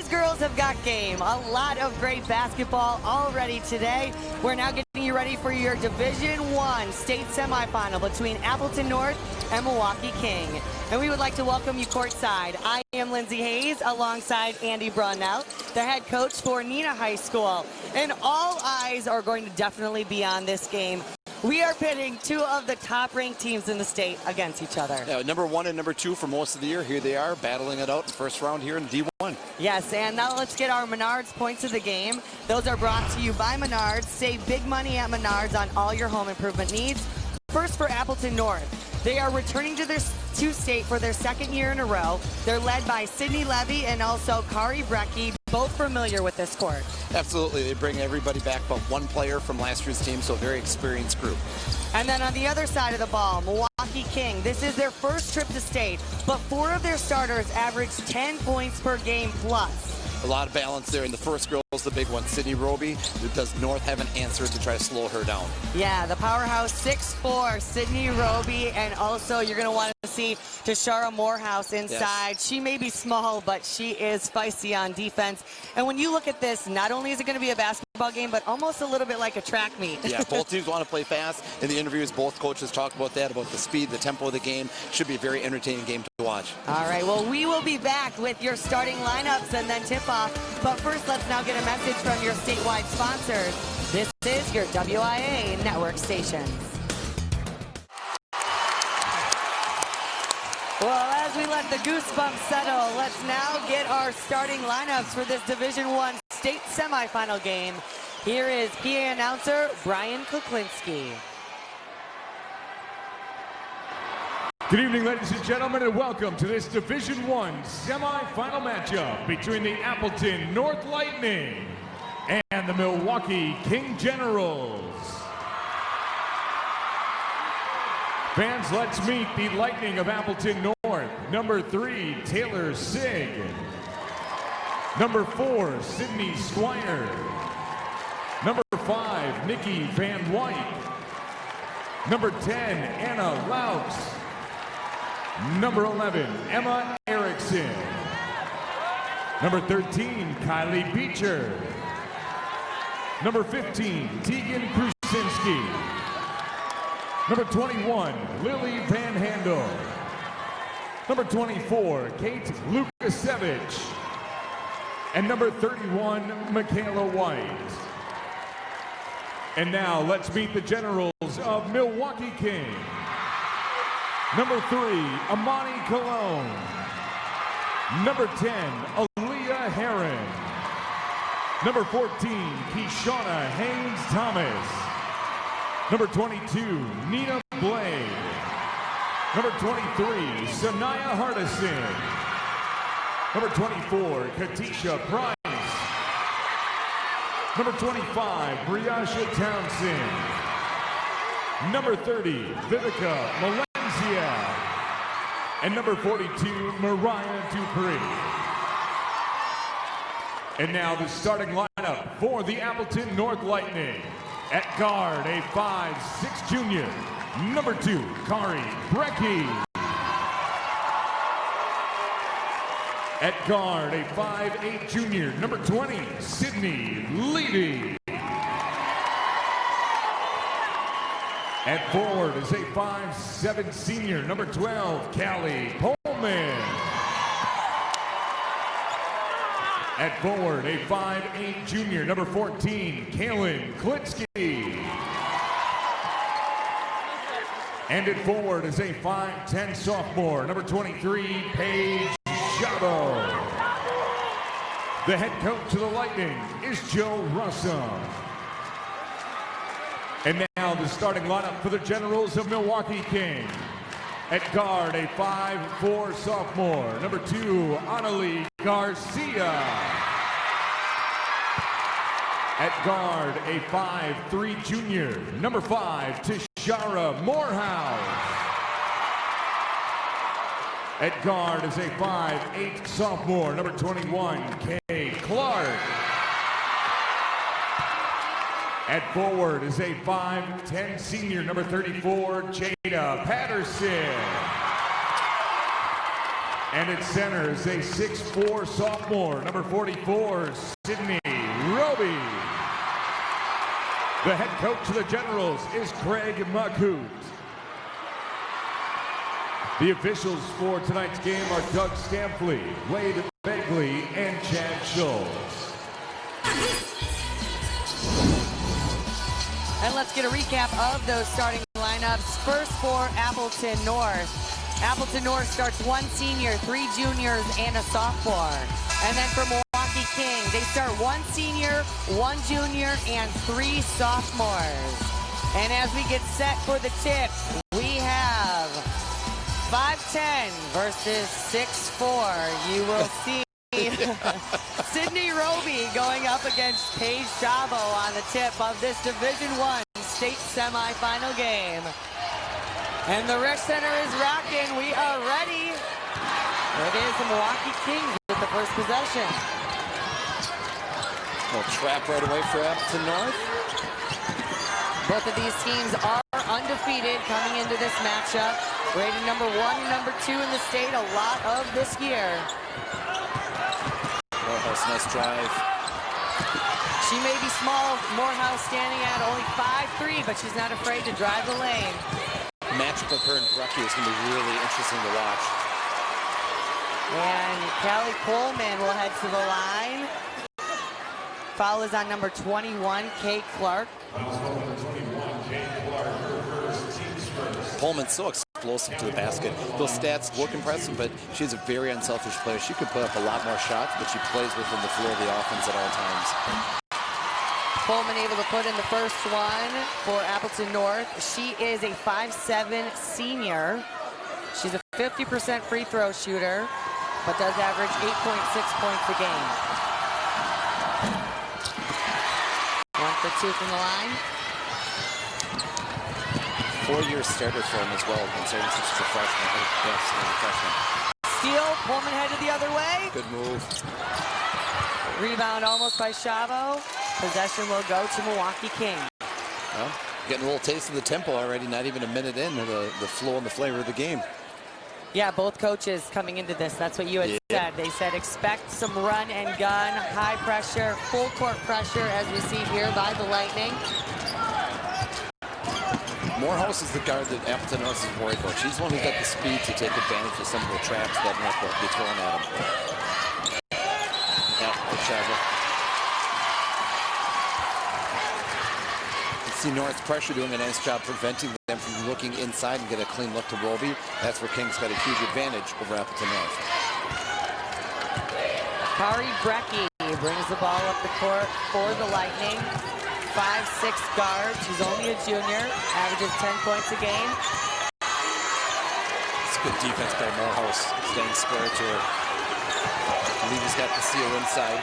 These girls have got game. A lot of great basketball already today. We're now getting you ready for your Division I state semifinal between Appleton North and Milwaukee King. And we would like to welcome you courtside. I am Lindsay Hayes alongside Andy Brunell, the head coach for Neenah High School. And all eyes are going to definitely be on this game. We are pitting two of the top-ranked teams in the state against each other. Yeah, number 1 and number 2 for most of the year. Here they are battling it out in the first round here in D1. Yes, and now let's get our Menards points of the game. Those are brought to you by Menards. Save big money at Menards on all your home improvement needs. First for Appleton North. They are returning to state for their second year in a row. They're led by Sydney Levy and also Kari Brecky, both familiar with this court. Absolutely. They bring everybody back but one player from last year's team, so a very experienced group. And then on the other side of the ball, Milwaukee King. This is their first trip to state, but 4 of their starters average 10 points per game plus. A lot of balance there, and the first girl is the big one, Sydney Roby. Does North have an answer to try to slow her down? Yeah, the powerhouse 6'4", Sydney Roby, and also you're going to want to see Tashara Morehouse inside. Yes. She may be small, but she is feisty on defense. And when you look at this, not only is it going to be a basketball game, but almost a little bit like a track meet. Yeah, both teams want to play fast. In the interviews, both coaches talk about that, about the speed, the tempo of the game. Should be a very entertaining game to watch. All right, well, we will be back with your starting lineups and then tip-off. But first, let's now get a message from your statewide sponsors. This is your WIA network stations. Well, as we let the goosebumps settle, let's now get our starting lineups for this Division I state semifinal game. Here is PA announcer Brian Kuklinski. Good evening, ladies and gentlemen, and welcome to this Division I semifinal matchup between the Appleton North Lightning and the Milwaukee King Generals. Fans, let's meet the Lightning of Appleton North. Number 3, Taylor Sig. Number 4, Sydney Squire. Number 5, Nikki Van White. Number 10, Anna Laux. Number 11, Emma Erickson. Number 13, Kylie Beecher. Number 15, Tegan Krusinski. Number 21, Lily Van Handel. Number 24, Kate Lukasevich. And number 31, Michaela White. And now let's meet the generals of Milwaukee King. Number 3, Amani Cologne. Number 10, Aaliyah Herron. Number 14, Keshawna Haynes-Thomas. Number 22, Nina Blade. Number 23, Sanaya Hardison. Number 24, Katisha Price. Number 25, Briasha Townsend. Number 30, Vivica Valencia. And number 42, Mariah Dupree. And now the starting lineup for the Appleton North Lightning. At guard, a 5'6" junior, number 2, Kari Brecky. At guard, a 5'8" junior, number 20, Sydney Levy. At forward is a 5'7" senior, number 12, Callie Pullman. At forward, a 5'8" junior, number 14, Kaylin Klitsky. And at forward is a 5'10" sophomore, number 23, Paige Shabo. The head coach of the Lightning is Joe Russell. And now the starting lineup for the Generals of Milwaukee King. At guard, a 5'4" sophomore, number 2, Annalie Garcia. At guard, a 5'3" junior, number 5, Tashara Morehouse. At guard is a 5'8" sophomore, number 21, Kay Clark. At forward is a 5'10" senior, number 34, Jada Patterson. And at center is a 6'4" sophomore, number 44, Sydney Roby. The head coach of the Generals is Craig McCoot. The officials for tonight's game are Doug Stampley, Wade Begley, and Chad Schultz. And let's get a recap of those starting lineups. First for Appleton North. Appleton North starts 1 senior, 3 juniors, and a sophomore. And then for Milwaukee King, they start 1 senior, 1 junior, and 3 sophomores. And as we get set for the tip, we have 5'10" versus 6'4". You will see Sydney Roby going up against Paige Chavo on the tip of this Division I state semifinal game. And the rec center is rocking. We are ready. There it is, the Milwaukee Kings with the first possession. Little trap right away for Appleton North. Both of these teams are undefeated coming into this matchup. Rated number 1 and number 2 in the state a lot of this year. Morehouse, nice drive. She may be small, Morehouse standing at only 5'3", but she's not afraid to drive the lane. Matchup of her and Brecky is going to be really interesting to watch. And Callie Coleman will head to the line. Foul is on number 21, Kate Clark. Pullman's so explosive to the basket. Those stats look impressive, but she's a very unselfish player. She could put up a lot more shots, but she plays within the flow of the offense at all times. Coleman able to put in the first one for Appleton North. She is a 5'7" senior. She's a 50% free throw shooter, but does average 8.6 points a game. 1 for 2 from the line. 4-year starter for him as well, considering she's a freshman. Steal, Pullman headed the other way. Good move. Rebound almost by Chavo. Possession will go to Milwaukee King. Well, getting a little taste of the tempo already, not even a minute in, the flow and the flavor of the game. Yeah, both coaches coming into this, that's what you had said. They said expect some run and gun, high pressure, full court pressure, as we see here by the Lightning. Morehouse is the guard that Appleton North is worried about. She's the one who's got the speed to take advantage of some of the traps that North will be throwing at him. Chavo. You see North's pressure doing a nice job preventing them from looking inside and get a clean look to Roby. That's where King's got a huge advantage over Appleton North. Kari Brecky brings the ball up the court for the Lightning. 5'6" guard. She's only a junior. Averages 10 points a game. It's good defense by Morehouse. Staying square to her. Levy's got the seal inside.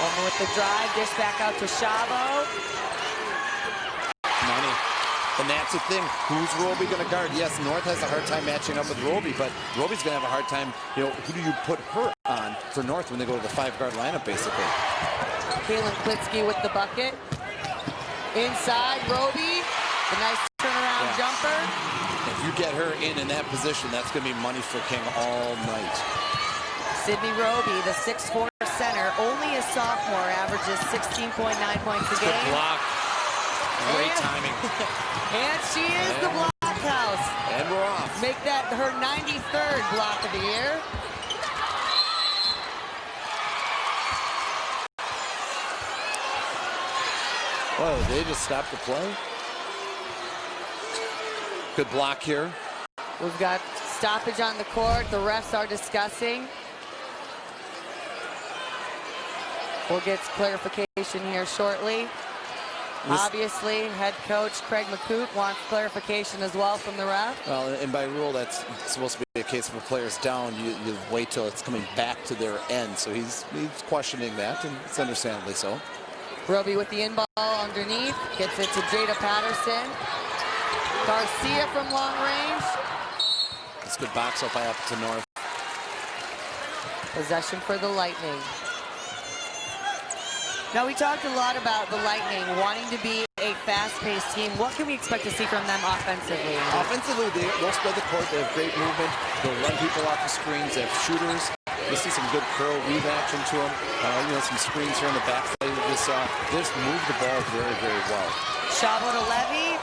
Over with the drive. Dish back out to Chavo. Money. And that's the thing. Who's Roby going to guard? Yes, North has a hard time matching up with Roby, but Roby's going to have a hard time. You know, who do you put her on for North when they go to the 5-guard lineup, basically? Kaylin Klitsky with the bucket. Inside, Roby. The nice turnaround jumper. If you get her in that position, that's going to be money for King all night. Sydney Roby, the 6'4" center, only a sophomore, averages 16.9 points a game. Good block. Great timing. And she is the blockhouse. And we're off. Make that her 93rd block of the year. Oh, they just stopped the play. Good block here. We've got stoppage on the court. The refs are discussing. We'll get clarification here shortly. Obviously, head coach Craig McCoot wants clarification as well from the ref. Well, and by rule, that's supposed to be a case of a player's down. You wait till it's coming back to their end. So he's questioning that, and it's understandably so. Roby with the in-ball underneath. Gets it to Jada Patterson. Garcia from long range. It's good box up by Appleton North. Possession for the Lightning. Now, we talked a lot about the Lightning wanting to be a fast-paced team. What can we expect to see from them offensively? Offensively, they'll spread the court. They have great movement. They'll run people off the screens. They have shooters. You'll see some good curl weave action to them. Some screens here on the back side of this. They just move the ball very, very well. Shabo to Levy.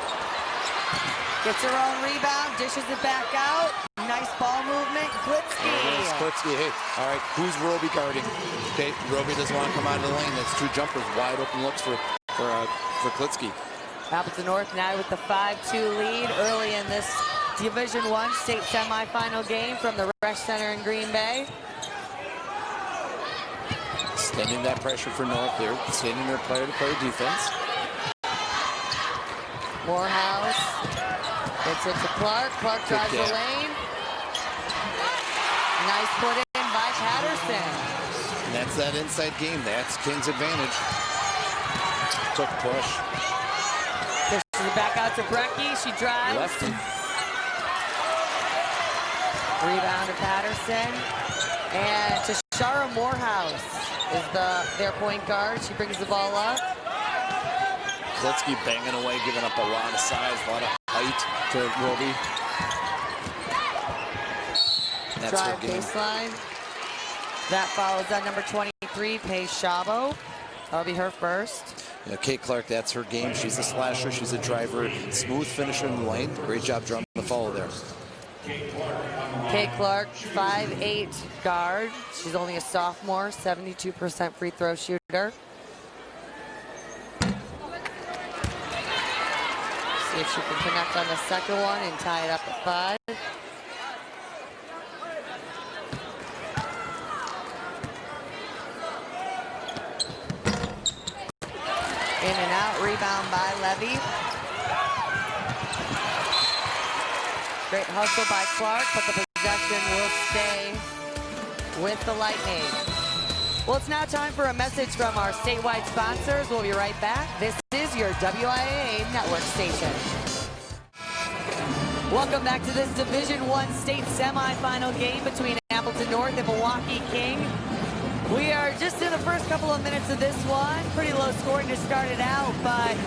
Gets her own rebound, dishes it back out. Nice ball movement. Klitsky. Hey, all right, who's Roby guarding? Okay, Roby doesn't want to come out of the lane. That's two jumpers, wide open looks for Klitsky. Appleton North now with the 5-2 lead early in this Division I state semifinal game from the Resch Center in Green Bay. Extending that pressure for North there, extending their player-to-player defense. Morehouse gets it to Clark. Clark drives the lane. Nice put in by Patterson. And that's that inside game. That's King's advantage. Took push. Pushes it back out to Brecky. She drives. Lefty. Rebound to Patterson. And Tashara Morehouse is their point guard. She brings the ball up. Klitsky banging away, giving up a lot of size, a lot of height to Roby. That's drive baseline. That follows on number 23, Paige Shabo. That'll be her first. Kate Clark, that's her game. She's a slasher, she's a driver, smooth finisher in the lane. Great job drawing the follow there. Kate Clark, 5'8" guard. She's only a sophomore, 72% free throw shooter. See if she can connect on the second one and tie it up at 5. In and out, rebound by Levy. Great hustle by Clark, but the possession will stay with the Lightning. Well, it's now time for a message from our statewide sponsors. We'll be right back. This is your WIAA network station. Welcome back to this Division I state semifinal game between Appleton North and Milwaukee King. We are just in the first couple of minutes of this one. Pretty low scoring to start it out, but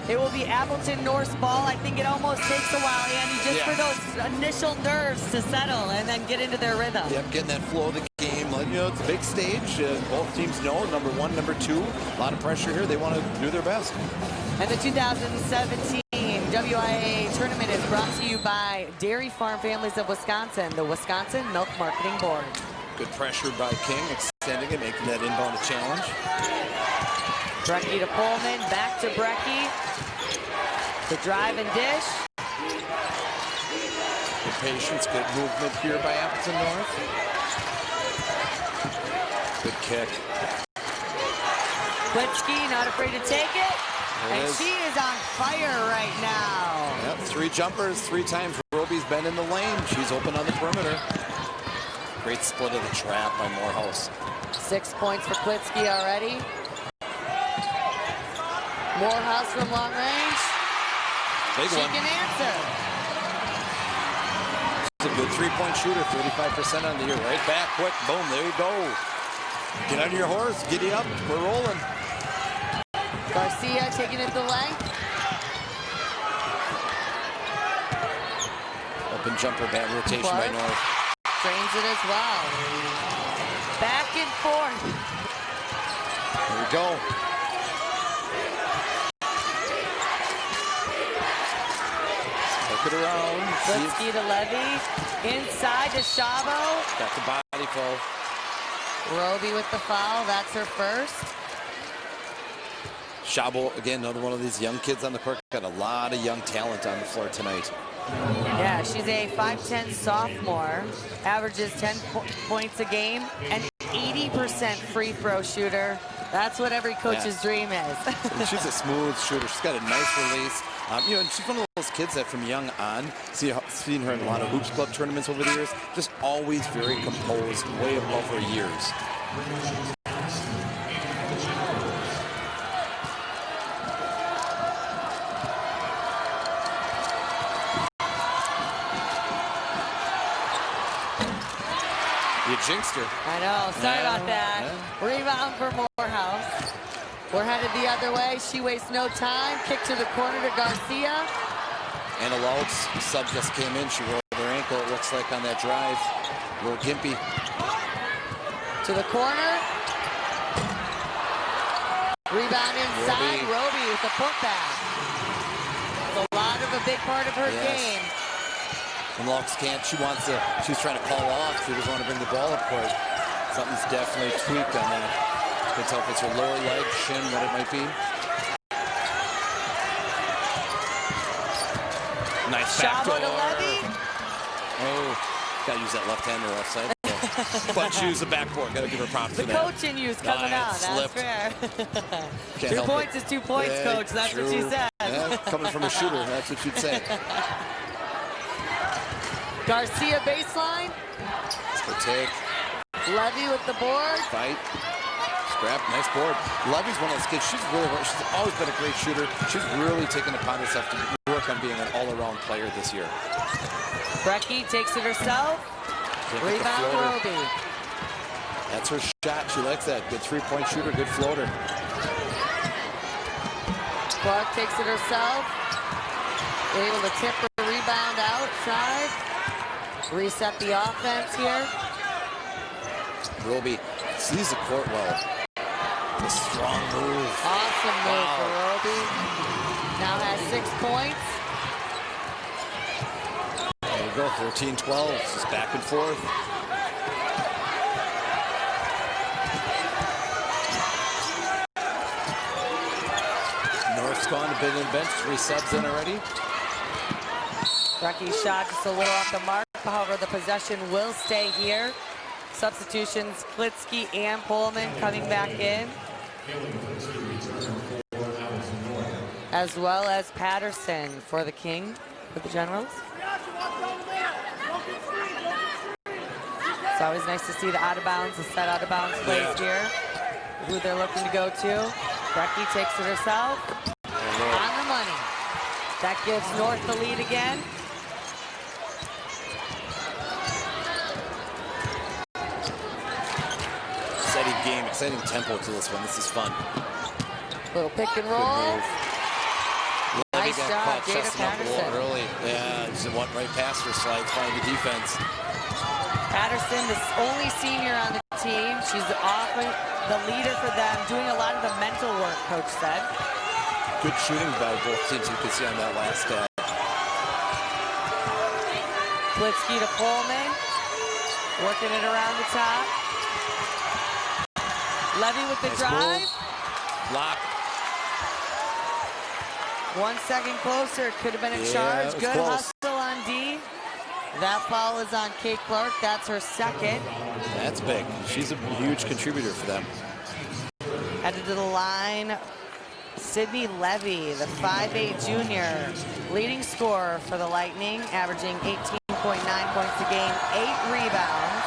it will be Appleton North's ball. I think it almost takes a while, Andy, just for those initial nerves to settle and then get into their rhythm. Yep, getting that flow of the game. It's a big stage. Both teams know number one, number two. A lot of pressure here. They want to do their best. And the 2017 WIAA tournament is brought to you by Dairy Farm Families of Wisconsin, the Wisconsin Milk Marketing Board. Good pressure by King, extending it, making that inbound a challenge. Brecky to Pullman, back to Brecky. The drive and dish. Good patience, good movement here by Appleton North. Good kick. Klitsky not afraid to take it. And she is on fire right now. Yep, 3 jumpers, 3 times. Roby's been in the lane. She's open on the perimeter. Great split of the trap by Morehouse. 6 points for Klitsky already. Morehouse from long range. Big one. She can answer. She's a good 3-point shooter, 35% on the year. Right back, quick, boom, there you go. Get on your horse, giddy up, we're rolling. Garcia taking it the length. Open jumper, bad rotation by North. Drains it as well. Back and forth. There we go. Look it around. Klitsky to Levy. Inside to Shabo. Got the body foul. Roby with the foul. That's her first. Shabo, again, another one of these young kids on the court. Got a lot of young talent on the floor tonight. Yeah, she's a 5'10" sophomore, averages 10 points a game, and 80% free throw shooter. That's what every coach's dream is. She's a smooth shooter. She's got a nice release. And she's one of those kids that from young on, seen her in a lot of Hoops Club tournaments over the years, just always very composed, way above her years. You jinxed her. I know. Sorry about that. Yeah. Rebound for Morehouse. We're headed the other way. She wastes no time. Kick to the corner to Garcia. Anna Laltz, sub just came in. She rolled her ankle, it looks like, on that drive. A little gimpy. To the corner. Rebound inside. Roby with the putback. It's a big part of her game. And Laltz can't. She's trying to call off. She doesn't want to bring the ball up court. Something's definitely tweaked on that. You can tell if it's her lower leg, shin, what it might be. Nice backdoor. Oh, gotta use that left hand or left side. But choose the backboard. Gotta give her props for that. The coaching use coming out. That's fair. 2 points is 2 points, Coach. That's what she said. Yeah, coming from a shooter, that's what she'd say. Garcia baseline. Good take. Levy with the board. Fight. Scrap. Nice board. Levy's one of those kids. She's always been a great shooter. She's really taken it upon herself to work on being an all-around player this year. Brecky takes it herself. Rebound Roby. That's her shot. She likes that. Good three-point shooter. Good floater. Clark takes it herself. Able to tip her rebound outside. Reset the offense here. Roby sees the court well. A strong move. Awesome move for Roby. Now has 6 points. There you go, 13-12. Just back and forth. North's gone to bid in bench. 3 subs in already. Brecky's shot just a little off the mark. However, the possession will stay here. Substitutions, Klitsky and Pullman coming back in. As well as Patterson for the King, for the Generals. It's always nice to see the out-of-bounds, the set out-of-bounds plays here. Who they're looking to go to. Brecky takes it herself. On the money. That gives North the lead again. Exciting game, exciting tempo to this one. This is fun. Little pick and roll. Nice job, Jada Patterson. Early. Yeah, just went right past her, slides by the defense. Patterson, the only senior on the team. She's often the leader for them, doing a lot of the mental work, Coach said. Good shooting by both teams, you can see on that last stat. Klitsky to Pullman. Working it around the top. Levy with the drive. Block. 1 second closer. Could have been a charge. Good close. hustle on D. That foul is on Kate Clark. That's her second. That's big. She's a huge contributor for them. Headed to the line, Sydney Levy, the 5'8" junior, leading scorer for the Lightning, averaging 18.9 points a game, 8 rebounds.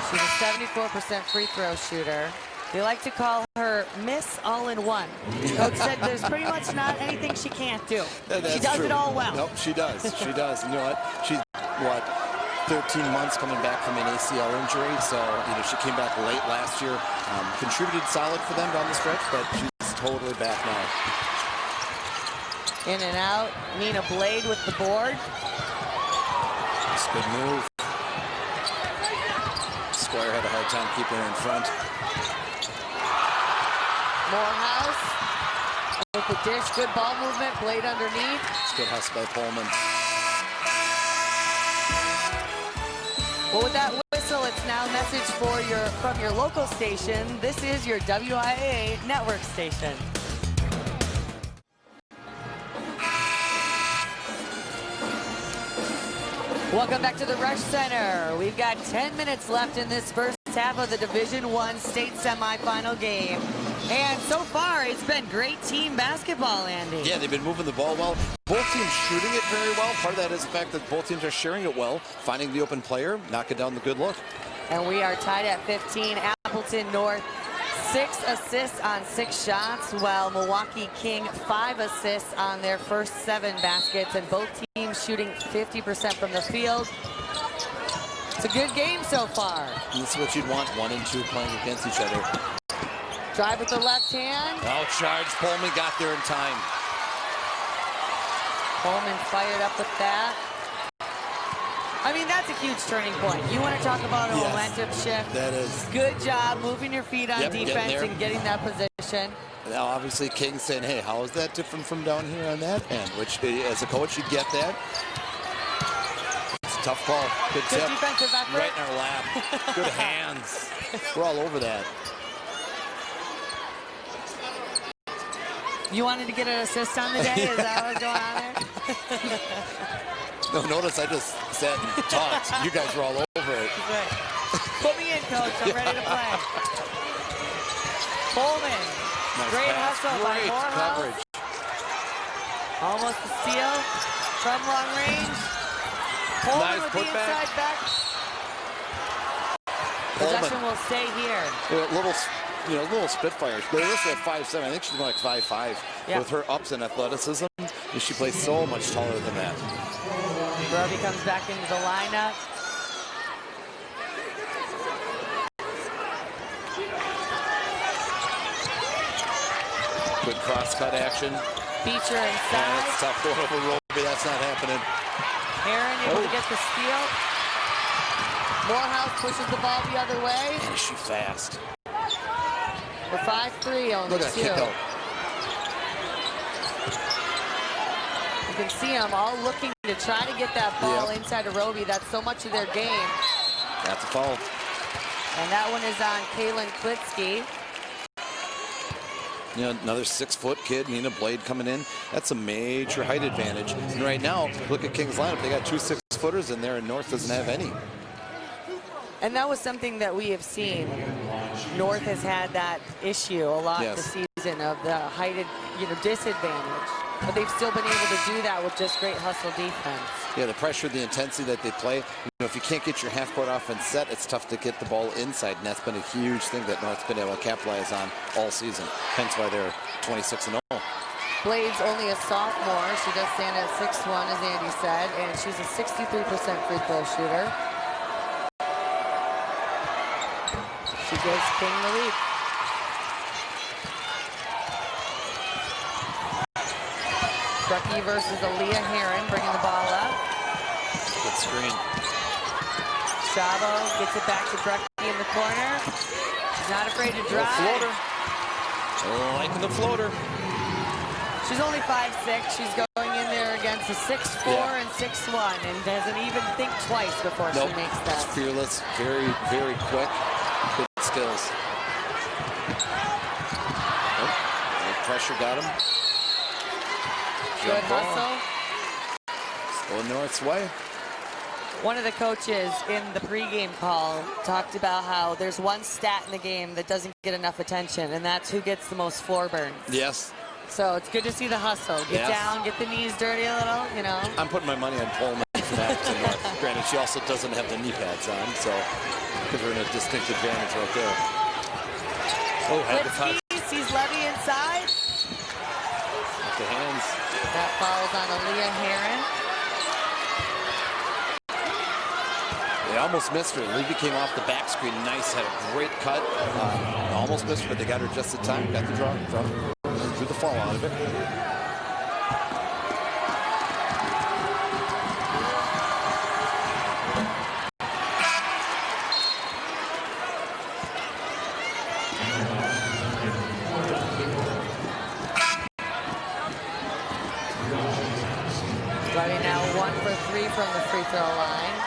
She's a 74% free throw shooter. They like to call her Miss All-in-One. Coach said there's pretty much not anything she can't do. She does it all well. Nope, she does. She does. You know what? She's, 13 months coming back from an ACL injury. So, she came back late last year. Contributed solid for them down the stretch, but she's totally back now. In and out. Nina Blade with the board. That's a good move. Squire had a hard time keeping her in front. Morehouse with the dish, good ball movement, Blade underneath. It's good hustle by Pullman. Well, with that whistle, it's now a message from your local station. This is your WIAA network station. Welcome back to the Rush Center. We've got 10 minutes left in this first half of the Division I state semifinal game. And so far, it's been great team basketball, Andy. Yeah, they've been moving the ball well. Both teams shooting it very well. Part of that is the fact that both teams are sharing it well, finding the open player, knocking down the good look. And we are tied at 15. Appleton North, 6 assists on 6 shots, while Milwaukee King 5 assists on their first 7 baskets, and both teams shooting 50% from the field. It's a good game so far. And this is what you'd want, 1 and 2 playing against each other. Drive with the left hand. Oh, charge. Pullman got there in time. Pullman fired up with that. I mean, that's a huge turning point. You want to talk about a momentum shift? That is. Good job moving your feet on defense and getting that position. Now, obviously, King's saying, hey, how is that different from down here on that end? Which, as a coach, you get that. It's a tough call. Good tip. Defensive effort. Right in our lap. Good hands. We're all over that. You wanted to get an assist on the day? Is that what's going on there? No, notice I just sat and talked. You guys were all over it. Right. Put me in, coach. I'm ready to play. Pullman. Nice Great pass. hustle by Great Morehouse. coverage. Almost a steal from long range. Pullman Nice with the putback. inside back. Possession will stay here. Little Spitfires. They're listed at 5'7". I think she's more like 5'5". Yep. With her ups and athleticism, she plays so much taller than that. Roby comes back into the lineup. Good cross-cut action. Feature inside. That's tough going over Roby. That's not happening. Aaron able to get the steal. Morehouse pushes the ball the other way. Man, is she fast. We're 5-3, only Look at that 2. kick out. You can see them all looking to try to get that ball inside of Roby. That's so much of their game. That's a foul. And that one is on Kaylin Klitsky. Another 6-foot kid, Nina Blade coming in. That's a major height advantage. And right now, look at King's lineup. They got 2 6-footers in there, and North doesn't have any. And that was something that we have seen. North has had that issue a lot this season of the height, disadvantage. But they've still been able to do that with just great hustle defense. Yeah, the pressure, the intensity that they play. If you can't get your half-court offense set, it's tough to get the ball inside, and that's been a huge thing that North's been able to capitalize on all season. Hence why they're 26-0. Blade's only a sophomore. She does stand at 6'1", as Andy said, and she's a 63% free throw shooter. She gives King the lead. Brucky versus Aaliyah Heron, bringing the ball up. Good screen. Chavo gets it back to Brucky in the corner. She's not afraid to drive. Floater. Liking the floater. She's only 5'6". She's going in there against a 6'4" and 6'1", and doesn't even think twice before she makes that. She's fearless, very, very quick. Good skills. Pressure got him. Good hustle. Still North's way. One of the coaches in the pregame call talked about how there's one stat in the game that doesn't get enough attention, and that's who gets the most floor burns. Yes. So it's good to see the hustle. Get down, get the knees dirty a little, I'm putting my money on Pullman for that. Granted, she also doesn't have the knee pads on, so gives her a distinct advantage right there. Oh, had the touch. Sees Levy inside. With the hands. That falls on Aaliyah Heron. They almost missed her. Levy came off the back screen. Nice, had a great cut. Almost missed her, but they got her just in time. Got the draw from her. Drew the fall out of it. Driving now 1 for 3 from the free throw line.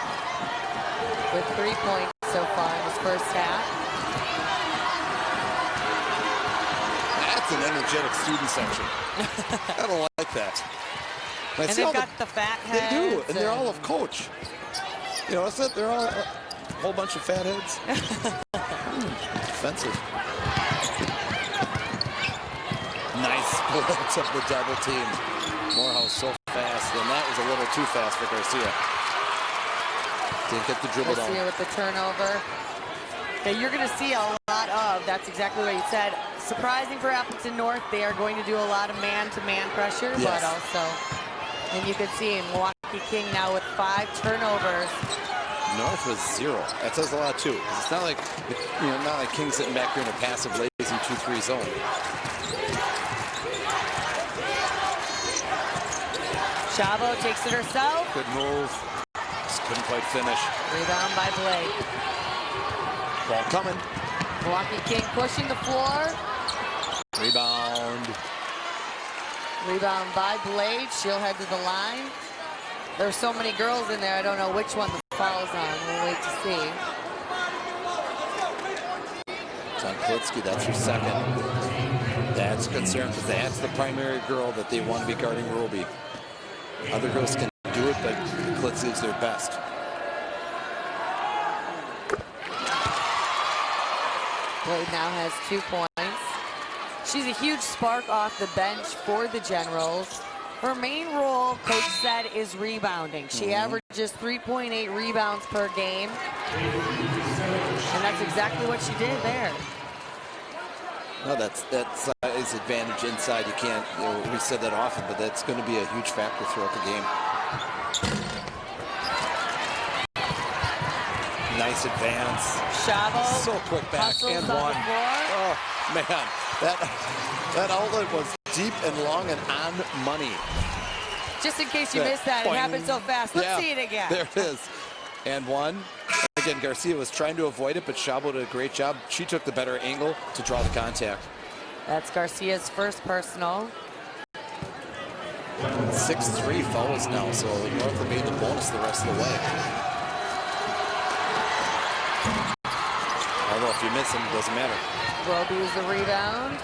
With 3 points so far in this first half. That's an energetic student section. I don't like that. And they've got the fat heads. They do, and they're all of Coach. It's it. They're all a whole bunch of fat heads. Defensive. Nice splits up the double team. Morehouse so fast, and that was a little too fast for Garcia. Didn't get the dribble down. Garcia with the turnover. Okay, you're going to see a lot of, that's exactly what you said. Surprising for Appleton North, they are going to do a lot of man-to-man pressure, but also, and you can see Milwaukee King now with 5 turnovers. North was 0. That says a lot too. It's not like, not like King sitting back here in a passive, lazy some 2-3 zone. Chavo takes it herself. Good move. Just couldn't quite finish. Rebound by Blake. Ball coming. Milwaukee King pushing the floor. Rebound. Rebound by Blade. She'll head to the line. There's so many girls in there, I don't know which one the foul's on. We'll wait to see. It's on Klitsky, that's her second. That's a concern because that's the primary girl that they want to be guarding Roby. Other girls can do it, but Klitsky is their best. Blade now has 2 points. She's a huge spark off the bench for the Generals. Her main role, coach said, is rebounding. She averages 3.8 rebounds per game. And that's exactly what she did there. No, that's his advantage inside. You can't, we said that often, but that's going to be a huge factor throughout the game. Nice advance. Chavo. So quick back and one. Oh, man. That outlet was deep and long and on money. Just in case you missed that, it happened so fast. Let's see it again. There it is. And one. Again, Garcia was trying to avoid it, but Chavo did a great job. She took the better angle to draw the contact. That's Garcia's first personal. 6-3 fouls now, so North have made the bonus the rest of the way. Although if you miss him, it doesn't matter. Roby is the rebound.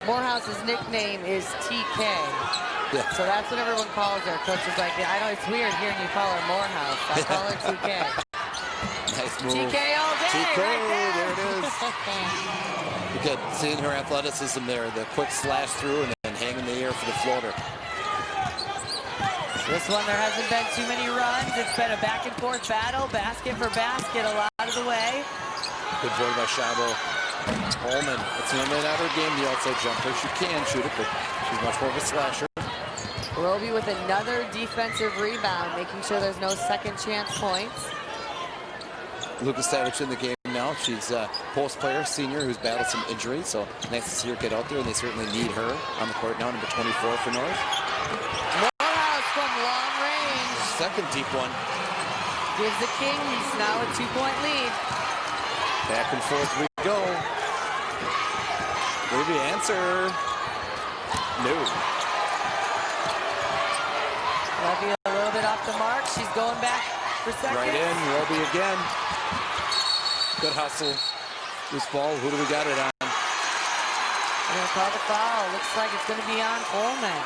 Morehouse's nickname is TK. Yeah. So that's what everyone calls her. Coach is like, I know it's weird hearing you call her Morehouse. I call her TK. Nice move. TK all day. TK, right there it is. Good, seeing her athleticism there, the quick slash through and then hang in the air for the floater. This one, there hasn't been too many runs. It's been a back and forth battle, basket for basket, a lot of the way. Good boy by Chavo. Holman, it's not her game, the outside jumper. She can shoot it, but she's much more of a slasher. Roby with another defensive rebound, making sure there's no second chance points. Lucas Savage in the game now. She's a post player, senior, who's battled some injuries, so nice to see her get out there, and they certainly need her on the court now, number 24 for North. Morehouse from long range. Second deep one. Gives the Kings now a 2-point lead. Back and forth we go. Ruby answer. No. Levy a little bit off the mark. She's going back for second. Right in, Roby again. Good hustle. Loose ball, who do we got it on? We're going to call the foul. Looks like it's going to be on Coleman.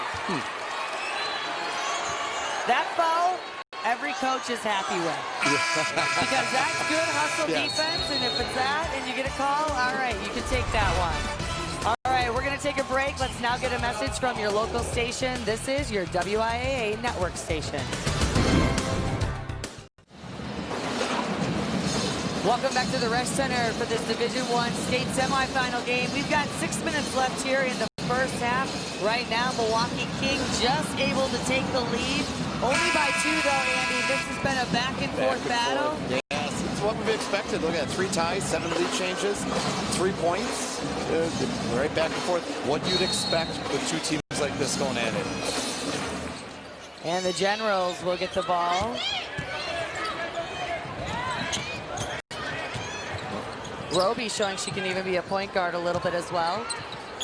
That foul, every coach is happy with. Because that's good hustle defense, and if it's that and you get a call, all right, you can take that one. All right, we're going to take a break. Let's now get a message from your local station. This is your WIAA network station. Welcome back to the Resch Center for this Division I state semifinal game. We've got 6 minutes left here in the first half. Right now, Milwaukee King just able to take the lead. Only by 2, though, Andy. This has been a back and forth battle. Yes, it's what we've expected. Look at 3 ties, 7 lead changes, 3 points. Right back and forth. What you'd expect with 2 teams like this going at it. And the Generals will get the ball. Roby showing she can even be a point guard a little bit as well.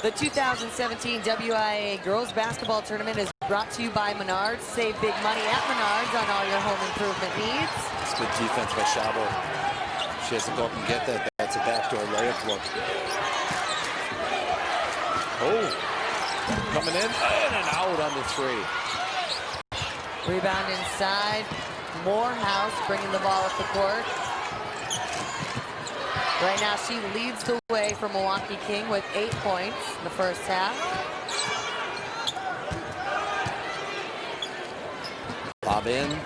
The 2017 WIAA Girls Basketball Tournament is brought to you by Menards. Save big money at Menards on all your home improvement needs. It's good defense by Chavo. She has to go up and get that. That's a backdoor layup look. Oh, coming in and out on the 3. Rebound inside. Morehouse bringing the ball up the court. Right now, she leads the way for Milwaukee King with 8 points in the first half. Bob in.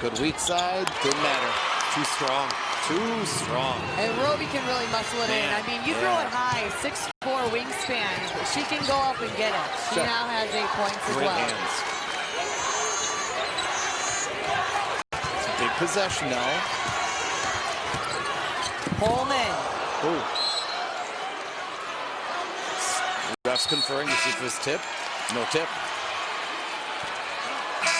Good weak side. Didn't matter. Too strong. Too strong. And Roby can really muscle it in. I mean, you throw it high, 6'4" wingspan. She can go up and get it. She now has 8 points as well. Great hands. It's a big possession now. Pullman. Ooh. Refs conferring to see if it's tip. No tip.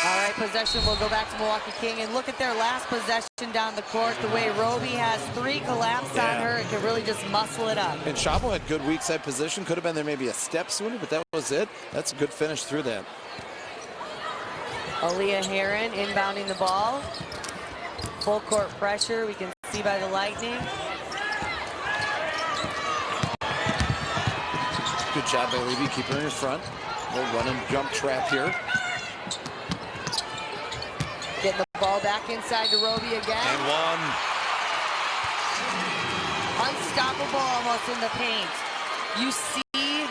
All right, possession will go back to Milwaukee King. And look at their last possession down the court. The way Roby has 3 collapse on her, it can really just muscle it up. And Chavo had good weak side position. Could have been there maybe a step sooner, but that was it. That's a good finish through that. Aaliyah Heron inbounding the ball. Full court pressure, we can see by the Lightning. Good job by Levy, keeping her in front. We'll run and jump trap here. Getting the ball back inside to Roby again. And one. Unstoppable almost in the paint. You see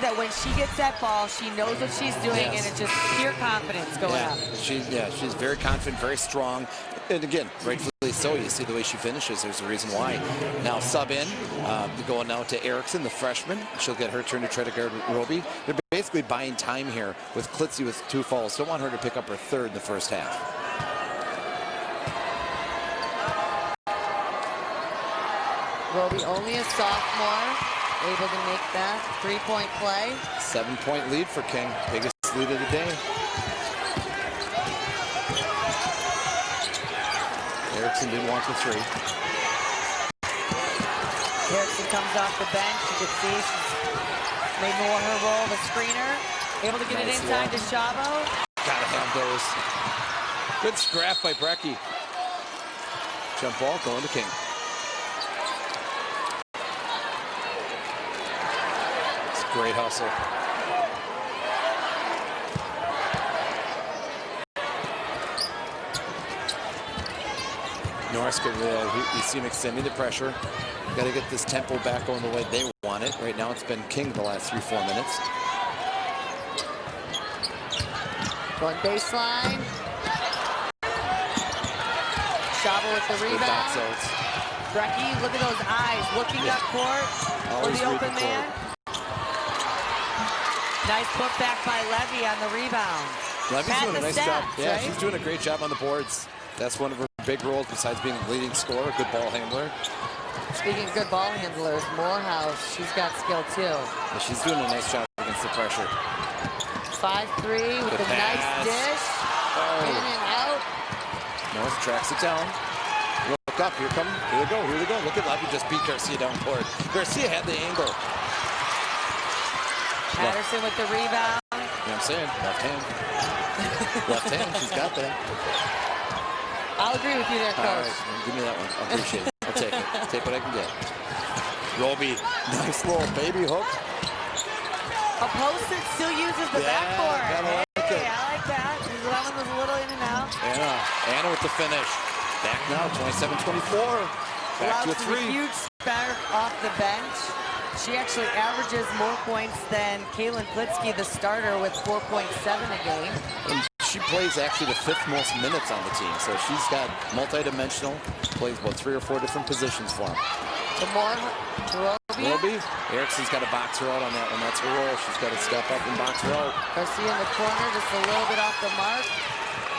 that when she gets that ball, she knows what she's doing, and it's just pure confidence going up. She's very confident, very strong. And again, rightfully so. You see the way she finishes. There's a reason why. Now sub in, going now to Erickson, the freshman. She'll get her turn to try to guard Roby. They're basically buying time here with Klitzy with 2 fouls. Don't want her to pick up her 3rd in the first half. Roby only a sophomore, able to make that 3-point play. 7-point lead for King, biggest lead of the day. Erickson didn't want the 3. Erickson comes off the bench. You can see she's made more her role of a screener. Able to get it inside to Chavo. Gotta have those. Good scrap by Brecky. Jump ball going to King. Great hustle. Norris, you see him extending the pressure. Got to get this tempo back going the way they want it. Right now it's been King the last 3-4 minutes. One baseline. Chavo with the rebound. Brecky, look at those eyes looking up court for the open man. Nice put back by Levy on the rebound. Levy's doing a nice job. Yeah, right? she's doing a great job on the boards. That's one of her big roles besides being a leading scorer, good ball handler. Speaking of good ball handlers, Morehouse, she's got skill too. Yeah, she's doing a nice job against the pressure. 5-3 with a nice dish. In and out. North tracks it down. Look up, here they go, here they go. Look at Levy just beat Garcia down court. Garcia had the angle. Patterson with the rebound. You know what I'm saying? Left hand. Left hand, she's got that. I'll agree with you there, Coach. All right, give me that one. I appreciate it. I'll take it. Take what I can get. Roby, nice little baby hook. A post that still uses the backboard. Hey, I like that. That one was a little in and out. Anna with the finish. Back now, 27-24. Back to a 3. Huge spark off the bench. She actually averages more points than Kaylin Klitsky, the starter, with 4.7 a game. And she plays actually the 5th most minutes on the team, so she's got multi-dimensional, plays about 3 or 4 different positions for him. The more Roby. Erickson's got to box her out on that one. That's her role. She's got to step up and box her out. Garcia in the corner, just a little bit off the mark.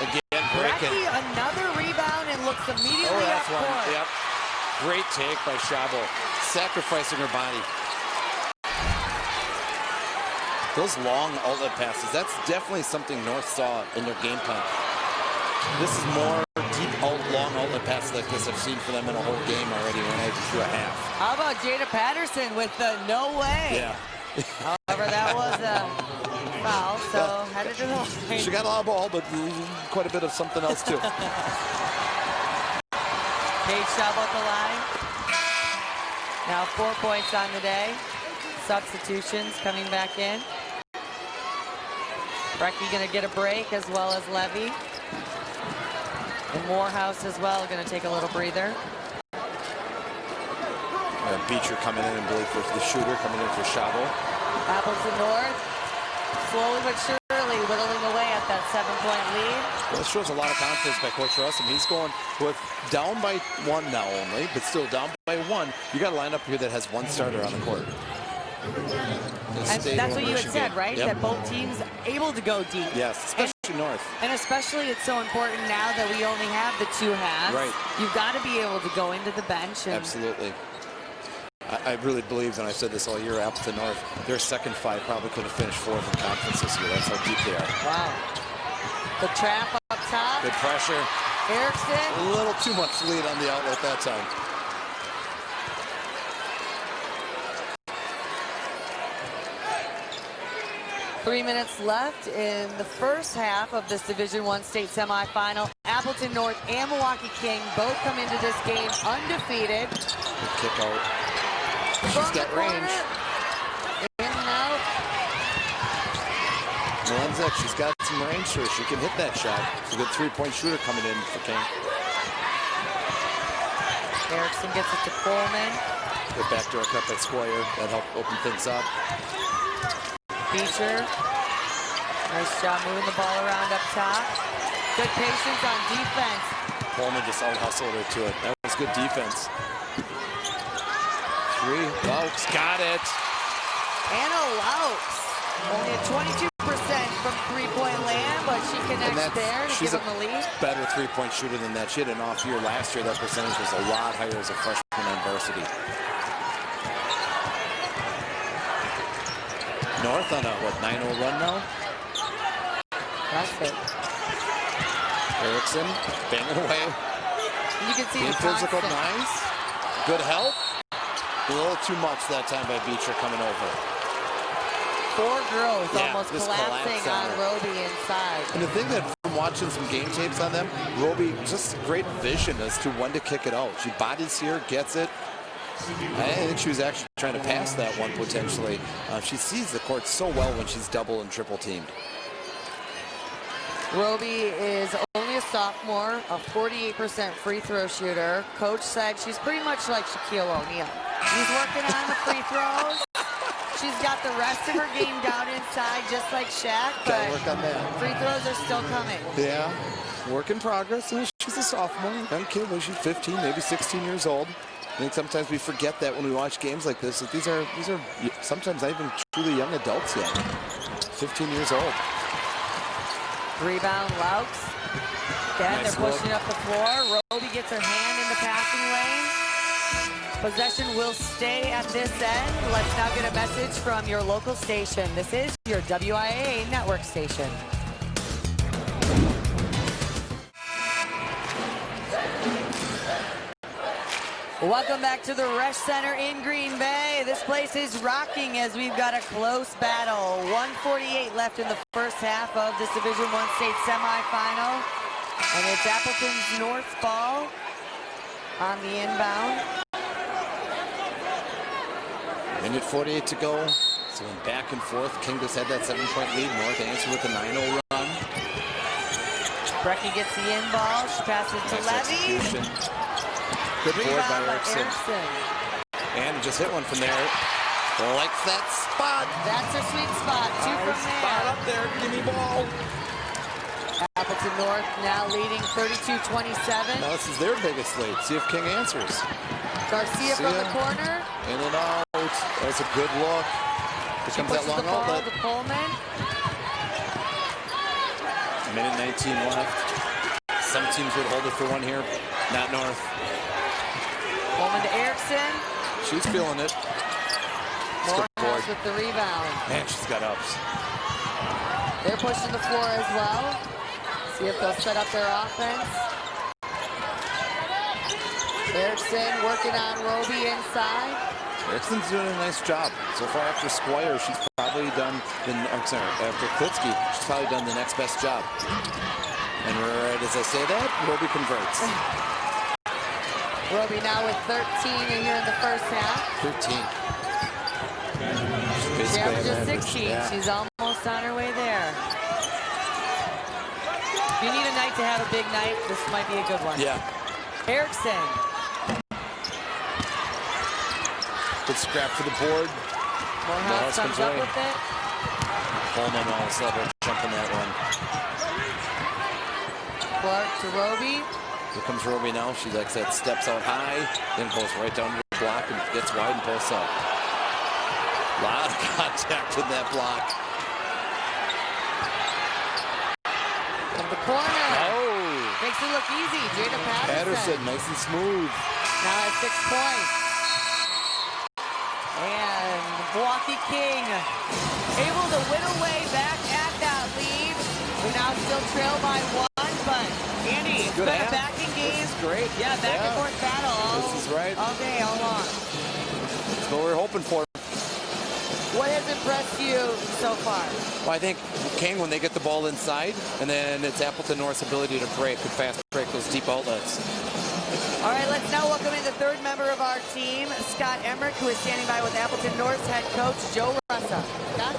Again, breaking. Brecky, another rebound and looks immediately up court. Yep. Great take by Chavo, sacrificing her body. Those long outlet passes, that's definitely something North saw in their game plan. This is more deep, long outlet passes like this I've seen for them in a whole game already when I through a half. How about Jada Patterson with the no way? Yeah. However, that was a foul, so headed to the line. She got a lot of ball, but quite a bit of something else too. Paige Chavo at the line. Now 4 points on the day. Substitutions coming back in. Brecky going to get a break as well as Levy. And Morehouse as well going to take a little breather. Beecher coming in and Billy for the shooter, coming in for Chavo. Appleton North slowly but surely whittling away at that 7-point lead. Well, this shows a lot of confidence by Coach Russ, and he's going with down by 1 now only, but still down by 1. You got a lineup here that has 1 starter on the court. And that's what you had said, right? Yep. That both teams able to go deep. Yes, especially North. And especially it's so important now that we only have the 2 halves. Right. You've got to be able to go into the bench. And absolutely. I really believe, and I said this all year, Appleton North, their second five probably could have finished fourth in conference this year. That's how deep they are. Wow. The trap up top. Good pressure. Erickson. A little too much lead on the outlet that time. Three minutes left in the first half of this Division I state semifinal. Appleton North and Milwaukee King both come into this game undefeated. Good kick out. She's got range. In and out. Melenzek, she's got some range to her. She can hit that shot. It's a good three-point shooter coming in for King. Erickson gets it to Coleman. Good backdoor cut by Squire. That helped open things up. Beecher. Nice job moving the ball around up top. Good patience on defense. Coleman just out-hustled her to it. That was good defense. Three. Laux got it. Anna Laux. Only at 22% from three-point land, but she connects there to give them the lead. Better three-point shooter than that. She had an off year last year. That percentage was a lot higher as a freshman on varsity. North on a, what, 9-0 run now? That's it. Erickson banging away. You can see being the physical, constant. nice. Good help. A little too much that time by Beecher coming over. Four girls almost just collapsing collapsed on Roby inside. And the thing that from watching some game tapes on them, Roby just great vision as to when to kick it out. She bodies here, gets it. I think she was actually trying to pass that one potentially. She sees the court so well when she's double and triple teamed. Roby is only a sophomore, a 48% free throw shooter. Coach said she's pretty much like Shaquille O'Neal. She's working on the free throws. She's got the rest of her game down inside, just like Shaq, but work on that. Free throws are still coming. Yeah, work in progress. She's a sophomore, young kid. When she's 15, maybe 16 years old. I think sometimes we forget that when we watch games like this, that these are sometimes not even truly young adults yet. 15 years old. Rebound, Laux. Then Nice they're pushing look. up the floor. Roby gets her hand in the passing lane. Possession will stay at this end. Let's now get a message from your local station. This is your WIA network station. Welcome back to the Resch Center in Green Bay. This place is rocking as we've got a close battle. 1:48 left in the first half of this Division I state semifinal. And it's Appleton's North ball on the inbound. Minute 48 to go. So back and forth. King just had that 7-point lead. North answered with a 9-0 run. Brecky gets the in ball. She passes to Nice Levy. execution. Good board by Rebound by Erickson. Erickson. And just hit one from there. Likes that spot. That's her sweet spot. Two from Spot there. up there. Give me ball. Appleton North now leading 32-27. Now this is their biggest lead. See if King answers. Garcia from the corner. In and out. That's a good look. Here comes that long the ball outlet. to Coleman. Minute 19 left. Some teams would hold it for one here. Not North. Coleman to Erickson. She's feeling it. Morehouse with the rebound. Man, she's got ups. They're pushing the floor as well. See if they'll set up their offense. Erickson working on Roby inside. Erickson's doing a nice job. So far after Squire, she's probably done, after Klitsky, she's probably done the next best job. And right as I say that, Roby converts. Roby now with 13 in here in the first half. 13. She averages 16. Yeah. She's almost on her way there. If you need a night to have a big night, this might be a good one. Yeah. Erickson. Good scrap for the board. Morehouse comes up with it. Coleman also jumping that one. Clark to Roby. Here comes Roby now. She likes that, steps out high, then goes right down to the block and gets wide and posts up. A lot of contact in that block. From the corner. Oh! Makes it look easy. Jada Patterson. Patterson, nice and smooth. Now at 6 points. Milwaukee King able to whittle way back at that lead. We now still trail by 1, but Andy, it's been a backing game. This is great. Yeah, back and forth battle. This is right. All day, all long. That's what we're hoping for. What has impressed you so far? Well, I think King, when they get the ball inside, and then it's Appleton North's ability to break and fast break those deep outlets. All right, let's now welcome in the third member of our team, Scott Emmerich, who is standing by with Appleton North's head coach, Joe Russa. Scott?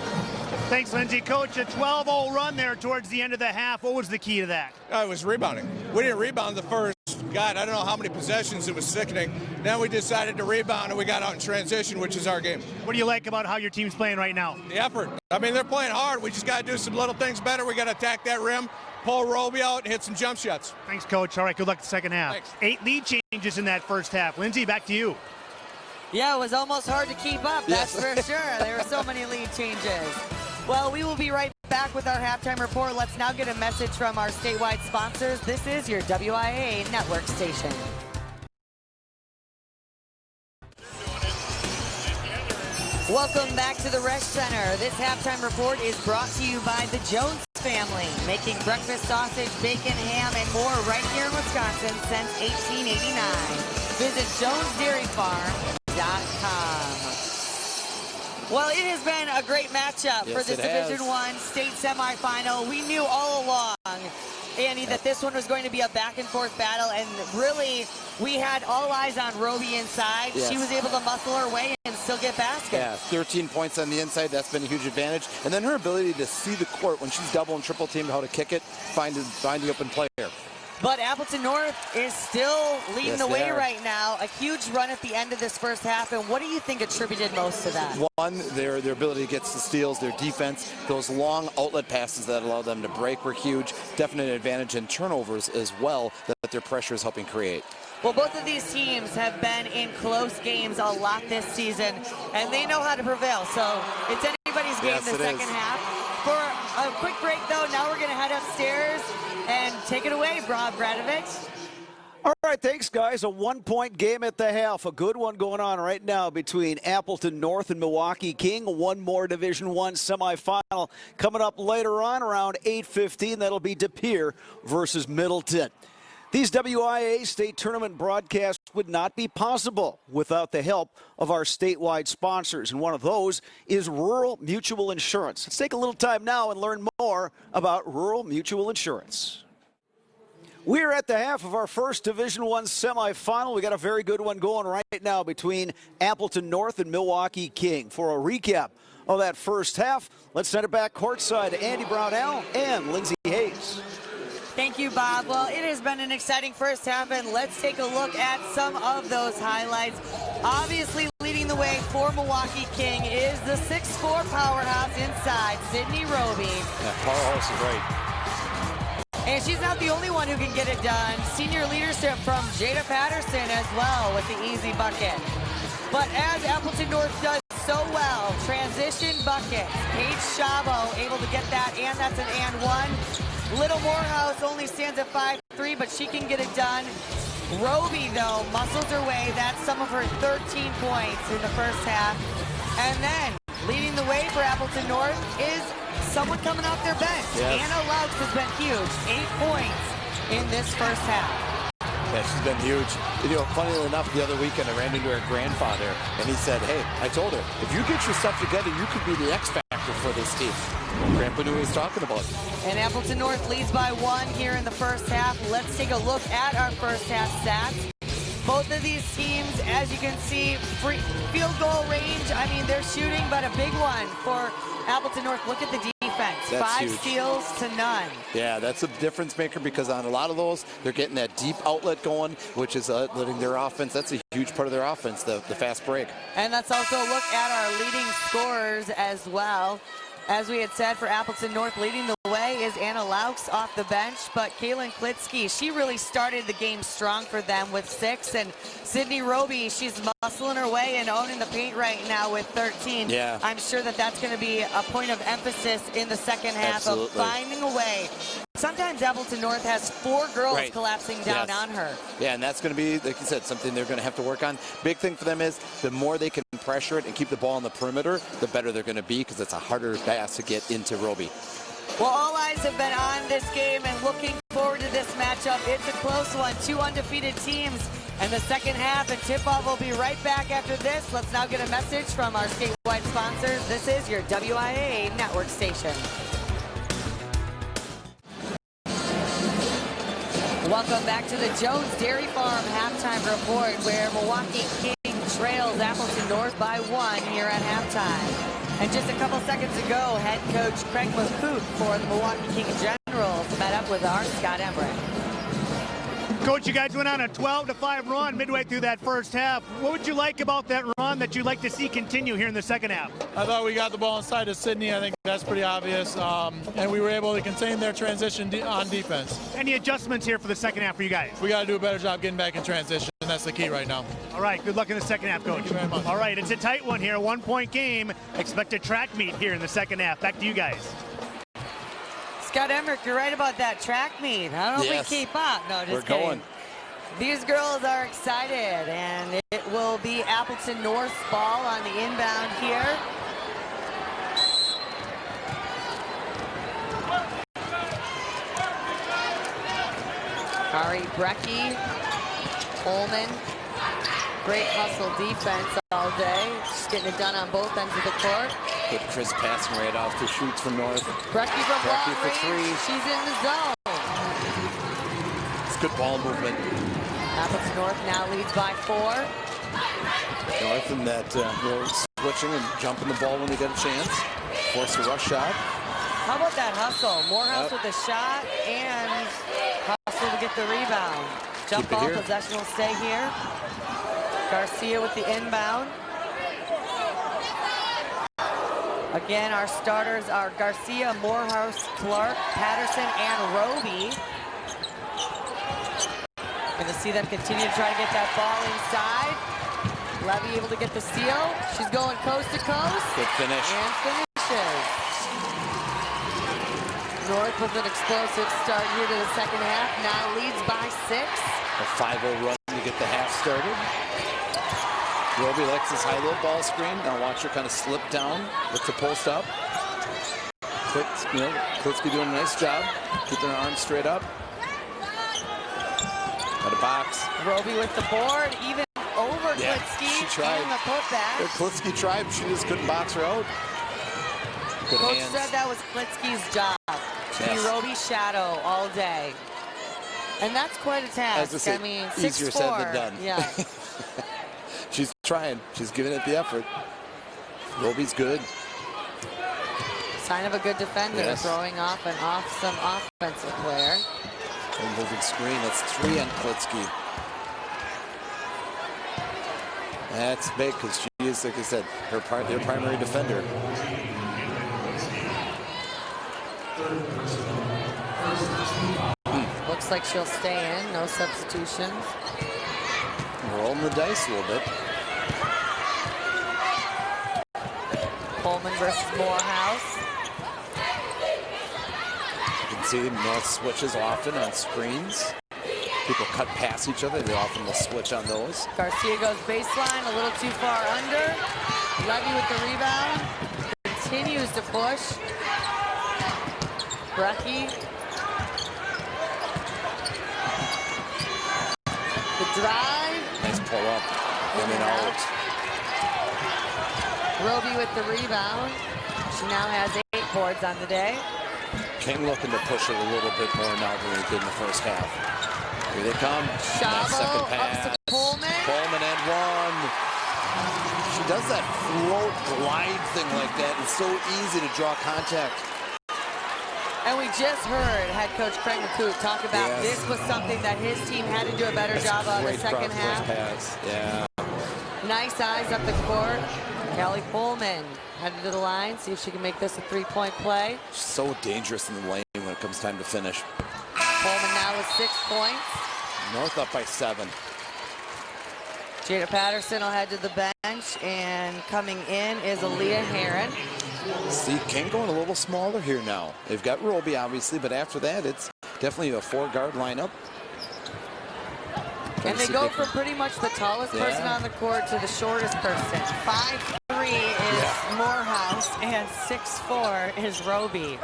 Thanks, Lindsay. Coach, a 12-0 run there towards the end of the half. What was the key to that? It was rebounding. We didn't rebound the first. God, I don't know how many possessions. It was sickening. Then we decided to rebound, and we got out in transition, which is our game. What do you like about how your team's playing right now? The effort. I mean, they're playing hard. We just got to do some little things better. We got to attack that rim, pull Roby out, and hit some jump shots. Thanks, Coach. All right, good luck the second half. Thanks. 8 lead changes in that first half. Lindsay, back to you. Yeah, it was almost hard to keep up, that's for sure. There were so many lead changes. Well, we will be right back with our halftime report. Let's now get a message from our statewide sponsors. This is your WIA network station. Welcome back to the Rec Center. This halftime report is brought to you by the Jones family, making breakfast sausage, bacon, ham, and more right here in Wisconsin since 1889. Visit jonesdairyfarm.com. Well, it has been a great matchup for this Division I state semifinal. We knew all along, Andy, that this one was going to be a back-and-forth battle, and really, we had all eyes on Roby inside. Yes. She was able to muscle her way and still get baskets. Yeah, 13 points on the inside. That's been a huge advantage. And then her ability to see the court when she's double and triple teamed, how to kick it, find the open player. But Appleton North is still leading the way right now. A huge run at the end of this first half. And what do you think attributed most to that? One, their ability to get the steals, their defense, those long outlet passes that allow them to break were huge. Definite advantage in turnovers as well that their pressure is helping create. Well, both of these teams have been in close games a lot this season, and they know how to prevail. So it's anybody's game the second half. For a quick break, though, now we're going to head upstairs and take it away, Rob Gradovich. All right, thanks, guys. A one-point game at the half. A good one going on right now between Appleton North and Milwaukee King. One more Division I semifinal coming up later on around 8:15. That'll be De Pere versus Middleton. These WIA state tournament broadcasts would not be possible without the help of our statewide sponsors, and one of those is Rural Mutual Insurance. Let's take a little time now and learn more about Rural Mutual Insurance. We're at the half of our first Division I semifinal. We got a very good one going right now between Appleton North and Milwaukee King. For a recap of that first half, let's send it back courtside to Andy Brownell and Lindsay Hayes. Thank you, Bob. Well, it has been an exciting first half, and let's take a look at some of those highlights. Obviously, leading the way for Milwaukee King is the 6'4" powerhouse inside, Sydney Roby. Yeah, powerhouse is right. And she's not the only one who can get it done. Senior leadership from Jada Patterson as well with the easy bucket. But as Appleton North does so well, transition bucket. Paige Chavo able to get that, and that's an and one. Little Morehouse only stands at 5'3", but she can get it done. Roby, though, muscles her way. That's some of her 13 points in the first half. And then, leading the way for Appleton North is someone coming off their bench. Yes. Anna Laux has been huge. 8 points in this first half. Yeah, she's been huge. You know, funnily enough, the other weekend I ran into her grandfather, and he said, hey, I told her, if you get your stuff together, you could be the X factor for this team. Grandpa knew what he was talking about. And Appleton North leads by 1 here in the first half. Let's take a look at our first half stats. Both of these teams, as you can see, free field goal range. I mean, they're shooting, but a big one for Appleton North. Look at the defense. That's 5 huge. steals to none. Yeah, that's a difference maker because on a lot of those, they're getting that deep outlet going, which is letting their offense. That's a huge part of their offense, the fast break. And let's also look at our leading scorers as well. As we had said, for Appleton North, leading the way is Anna Laux off the bench, but Kaylin Klitsky, she really started the game strong for them with 6, and Sydney Roby, she's muscling her way and owning the paint right now with 13. Yeah. I'm sure that that's going to be a point of emphasis in the second half. Absolutely. Of finding a way sometimes Appleton North has 4 girls collapsing down on her. Yeah, and that's going to be, like you said, something they're going to have to work on. Big thing for them is the more they can pressure it and keep the ball on the perimeter, the better they're going to be, because it's a harder pass to get into Roby. Well, all eyes have been on this game and looking forward to this matchup. It's a close one, 2 undefeated teams in the second half, and tip-off will be right back after this. Let's now get a message from our statewide sponsors. This is your WIAA network station. Welcome back to the Jones Dairy Farm halftime report, where Milwaukee King trails Appleton North by 1 here at halftime. And just a couple seconds ago, head coach Craig McCoot for the Milwaukee King Generals met up with our Scott Emmerich. Coach, you guys went on a 12-5 run midway through that first half. What would you like about that run that you'd like to see continue here in the second half? I thought we got the ball inside of Sydney. I think that's pretty obvious. And we were able to contain their transition on defense. Any adjustments here for the second half for you guys? We got to do a better job getting back in transition, and that's the key right now. All right, good luck in the second half, Coach. Thank you very much. All right, it's a tight one here, 1-point game. Expect a track meet here in the second half. Back to you guys. Scott Emmerich, you're right about that track meet. I don't know if we keep up. No, just We're kidding. going. These girls are excited, and it will be Appleton North's ball on the inbound here. Ari Brecky, Coleman, great hustle defense all day. Just getting it done on both ends of the court. Good Chris passing right off the shoots from North. Brecky from Brecky long for range. 3. She's in the zone. It's good ball movement. Appleton North now leads by 4. North in that switching and jumping the ball when they get a chance. Force a rush shot. How about that hustle? Morehouse with the shot and hustle to get the rebound. Jump ball, possession will stay here. Garcia with the inbound. Again, our starters are Garcia, Morehouse, Clark, Patterson, and Roby. Going to see them continue to try to get that ball inside. Levy able to get the steal. She's going coast to coast. Good finish. And finishes. North with an explosive start here to the second half. Now leads by 6. A 5-0 run to get the half started. Roby likes this high-low ball screen. Now watch her kind of slip down, look to post up. Klitsky doing a nice job, keeping her arms straight up. Got a box. Roby with the board, even over Klitsky. She tried. And the putback. Klitsky tried, but she just couldn't box her out. Good Coach hands. said that was Klitsky's job, to be Roby's shadow all day. And that's quite a task. Say, I mean, easier 6'4". said than done. Yeah. She's trying. She's giving it the effort. Roby's good. Sign of a good defender, throwing off and off some offensive player. And moving screen. That's 3 on Klitsky. That's big because she is, like I said, their primary defender. Looks like she'll stay in. No substitutions. Rolling the dice a little bit. Coleman versus Morehouse. You can see North switches often on screens. People cut past each other. They often will switch on those. Garcia goes baseline, a little too far under. Levy with the rebound. Continues to push. Brecky. The drive. Nice pull up. In and out. Roby with the rebound. She now has 8 boards on the day. King looking to push it a little bit more now than he did in the first half. Here they come. Nice second pass. Up to Coleman. Coleman and 1. She does that float glide thing like that. It's so easy to draw contact. And we just heard head coach Craig McCoot talk about this was something that his team had to do a better job of the second half. Pass. Yeah. Nice eyes up the court. Kelly Coleman headed to the line, see if she can make this a 3-point play. She's so dangerous in the lane when it comes time to finish. Coleman now with 6 points. North up by 7. Jada Patterson will head to the bench. bench, and coming in is Aaliyah Heron. See, King going a little smaller here now. They've got Roby, obviously, but after that, it's definitely a 4-guard lineup. And they go from pretty much the tallest person on the court to the shortest person. 5'3" is Morehouse, and 6'4" is Roby.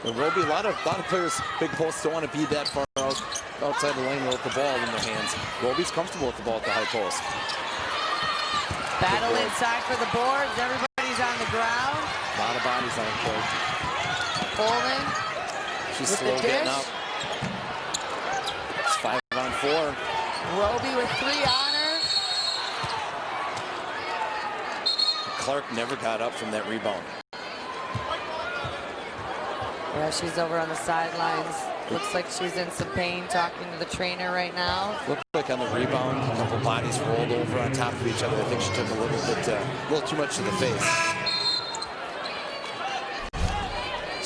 Well, Roby, a lot of players, big posts, don't want to be that far outside the lane with the ball in their hands. Roby's comfortable with the ball at the high post. Battle inside for the boards. Everybody's on the ground. A lot of bodies on the court. Coleman. She's slow getting up. It's 5-on-4. Roby with 3 on her. Clark never got up from that rebound. Yeah, she's over on the sidelines. Looks like she's in some pain, talking to the trainer right now. Looked like on the rebound, a couple bodies rolled over on top of each other. I think she took a little too much to the face.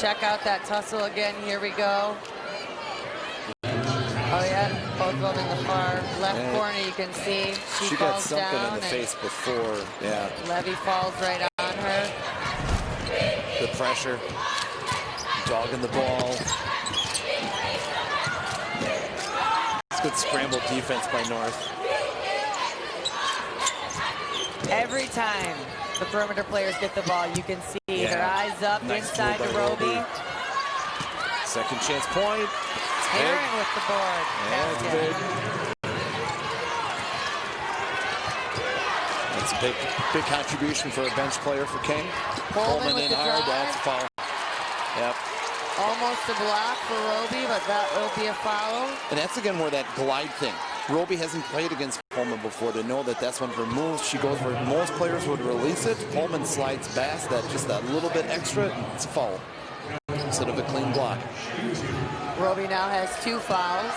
Check out that tussle again. Here we go. Oh yeah, both of them in the far left corner. You can see she got falls something down in the face before. Yeah. Levy falls right on her. Good pressure. Dogging the ball. It's good scramble defense by North. Every time the perimeter players get the ball, you can see their eyes up inside to Roby. Second chance point. Heron with the board. That's a big contribution for a bench player for King. Coleman in hard. That's a foul. Yep. Almost a block for Roby, but that will be a foul. And that's again where that glide thing. Roby hasn't played against Coleman before to know that that's one of her moves. She goes where most players would release it. Coleman slides past that, just that little bit extra. It's a foul instead of a clean block. Roby now has 2 fouls.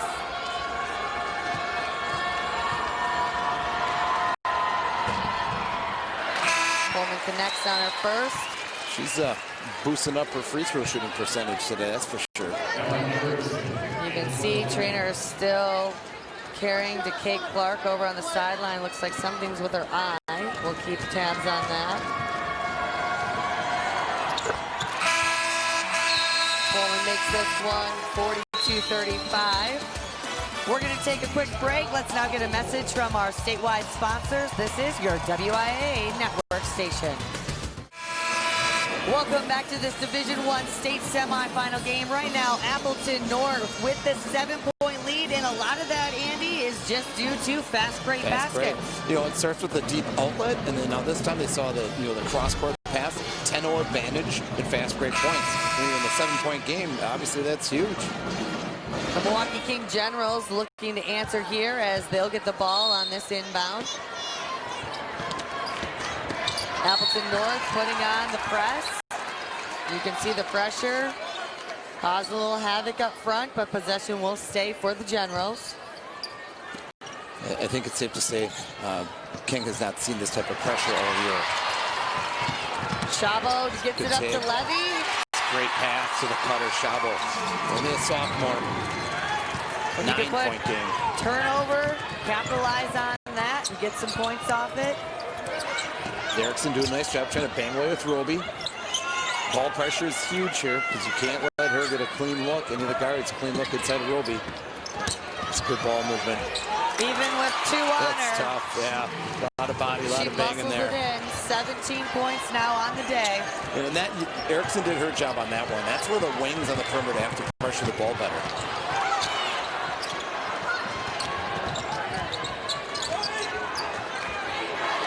Coleman connects on her first. She's boosting up her free throw shooting percentage today, that's for sure. You can see trainer is still carrying to Kate Clark over on the sideline. Looks like something's with her eye. We'll keep tabs on that. Coleman makes this one 42-35. We're going to take a quick break. Let's now get a message from our statewide sponsors. This is your WIA network station. Welcome back to this Division I state semifinal game. Right now, Appleton North with the 7-point lead, and a lot of that, Andy, is just due to fast break baskets. You know, it starts with the deep outlet, and then now this time they saw the the cross-court pass, 10-0 advantage in fast break points. And in the 7-point game, obviously that's huge. The Milwaukee King Generals looking to answer here as they'll get the ball on this inbound. Appleton North putting on the press. You can see the pressure. Cause a little havoc up front, but possession will stay for the Generals. I think it's safe to say King has not seen this type of pressure all year. Chavo gets it up to Levy. Great pass to the cutter, Chavo. Only a sophomore. 9-point game. Turnover, capitalize on that, and get some points off it. Derrickson doing a nice job trying to bang away with Roby. Ball pressure is huge here because you can't let her get a clean look. Any of the guards, clean look inside of Roby. It's a good ball movement. Even with 2 on her. That's tough, yeah. A lot of body, a lot of banging there. She muscles it in. 17 points now on the day. And that, Erickson did her job on that one. That's where the wings on the perimeter have to pressure the ball better.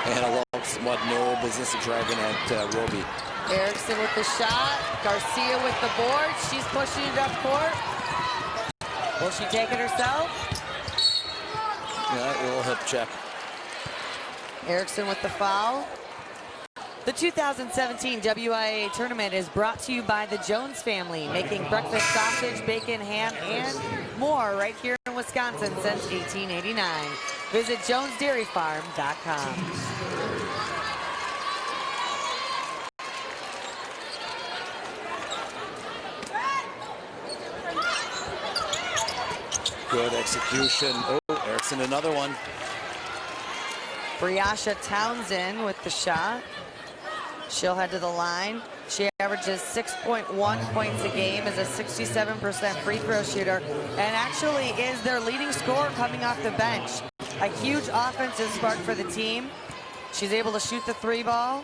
And a what no business of driving at Roby. Erickson with the shot. Garcia with the board. She's pushing it up court. Will she take it herself? Yeah, a little hip check. Erickson with the foul. The 2017 WIA tournament is brought to you by the Jones family, making breakfast sausage, bacon, ham, and more right here in Wisconsin since 1889. Visit jonesdairyfarm.com. Good execution. Oh, Erickson, another one. Briasha Townsend with the shot. She'll head to the line. She averages 6.1 points a game, is a 67% free throw shooter, and actually is their leading scorer coming off the bench. A huge offensive spark for the team. She's able to shoot the 3 ball.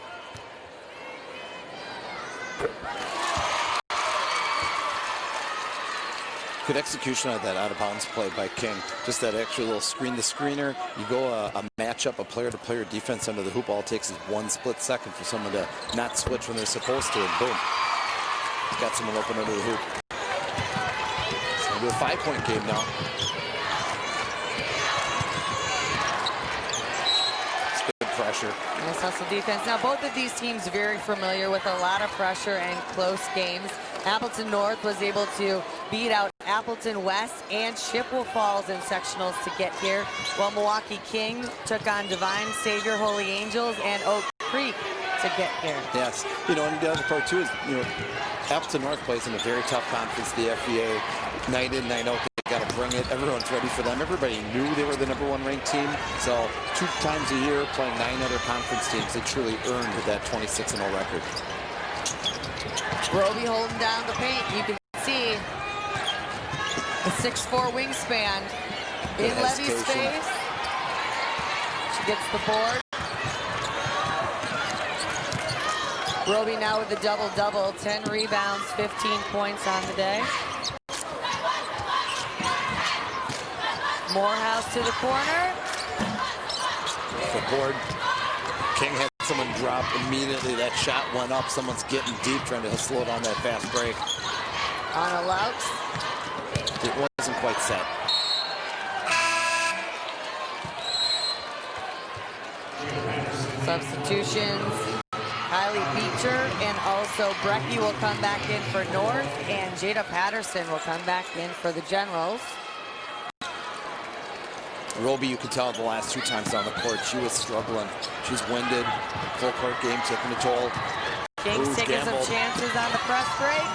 Good execution of that out-of-bounds play by King. Just that extra little screen to screener. You go a matchup, a player-to-player defense under the hoop. All it takes is 1 split second for someone to not switch when they're supposed to, and boom. Got someone open under the hoop. It's going to be a 5-point game now. It's good pressure. Nice hustle defense. Now, both of these teams very familiar with a lot of pressure and close games. Appleton North was able to beat out Appleton West and Chippewa Falls in sectionals to get here, while Milwaukee King took on Divine Savior Holy Angels and Oak Creek to get here. Yes, you know, and the other part too is, you know, Appleton North plays in a very tough conference, the FVA, night in, night out. They got to bring it. Everyone's ready for them. Everybody knew they were the #1 ranked team. So 2 times a year playing 9 other conference teams, they truly earned that 26-0 record. Roby holding down the paint. You can see the 6'4" wingspan in Levy's face. She gets the board. Roby now with a double-double, 10 rebounds, 15 points on the day. Morehouse to the corner. The board. King had someone drop immediately. That shot went up. Someone's getting deep, trying to slow down that fast break. On a Louts. It wasn't quite set. Substitutions. Kylie Beecher and also Brecky will come back in for North, and Jada Patterson will come back in for the Generals. Roby, you could tell the last 2 times down the court, she was struggling. She's winded. Full court game taking a toll. King's taking some chances on the press break,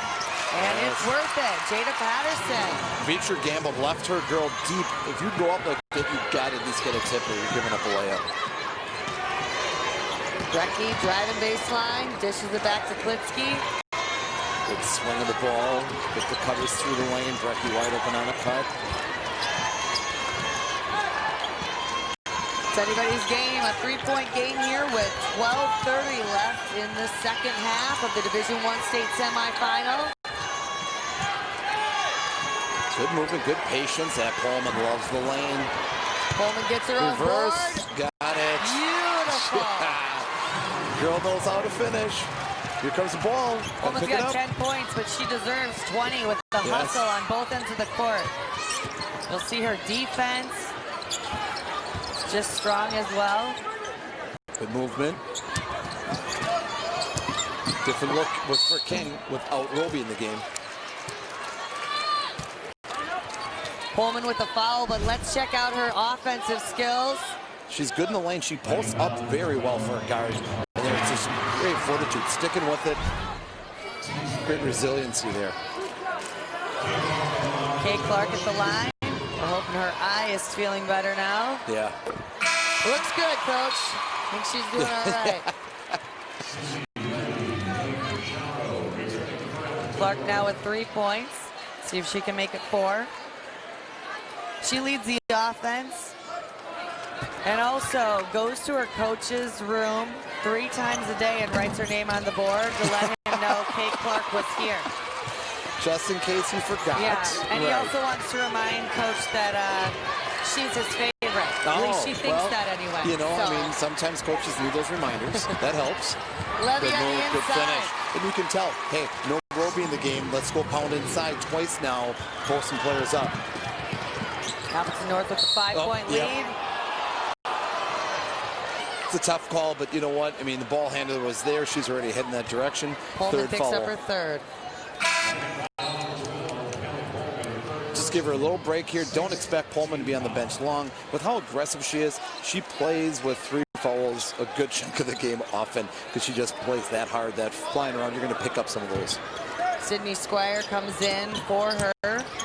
and it's worth it. Jada Patterson. Beecher gambled, left her girl deep. If you go up like that, you've got to at least get a tip or you're giving up a layup. Brecky driving baseline, dishes it back to Klitsky. Good swing of the ball. Get the cutters through the lane. Brecky wide open on a cut. It's anybody's game, a 3-point game here with 12:30 left in the second half of the Division I state semifinal. Good movement, good patience. That Pullman loves the lane. Pullman gets her own Reverse. board. Got it. Beautiful. Girl knows how to finish. Here comes the ball. Pullman's got 10 points, but she deserves 20 with the hustle on both ends of the court. You'll see her defense just strong as well. Good movement. Different look was for King without Roby in the game. Pullman with the foul, but let's check out her offensive skills. She's good in the lane. She posts up very well for a guard. And there's just great fortitude, sticking with it. Great resiliency there. Kay Clark at the line. We're hoping her eye is feeling better now. Yeah. Looks good, Coach. I think she's doing all right. Clark now with 3 points. See if she can make it 4. She leads the offense and also goes to her coach's room 3 times a day and writes her name on the board to let him know Kay Clark was here. Just in case he forgot. Yeah, and he also wants to remind Coach that she's his favorite. At least she thinks that anyway. You know, so. I mean, sometimes coaches need those reminders. That helps. Levy Good on move, the good inside. finish. And you can tell, hey, no Roby in the game. Let's go pound inside twice now. Pull some players up. Appleton North with a 5-point lead. It's a tough call, but you know what? I mean, the ball handler was there. She's already heading that direction. Pullman Third picks foul. up her 3rd. Just give her a little break here. Don't expect Pullman to be on the bench long. With how aggressive she is, she plays with 3 fouls a good chunk of the game often because she just plays that hard, that flying around. You're going to pick up some of those. Sydney Squire comes in for her.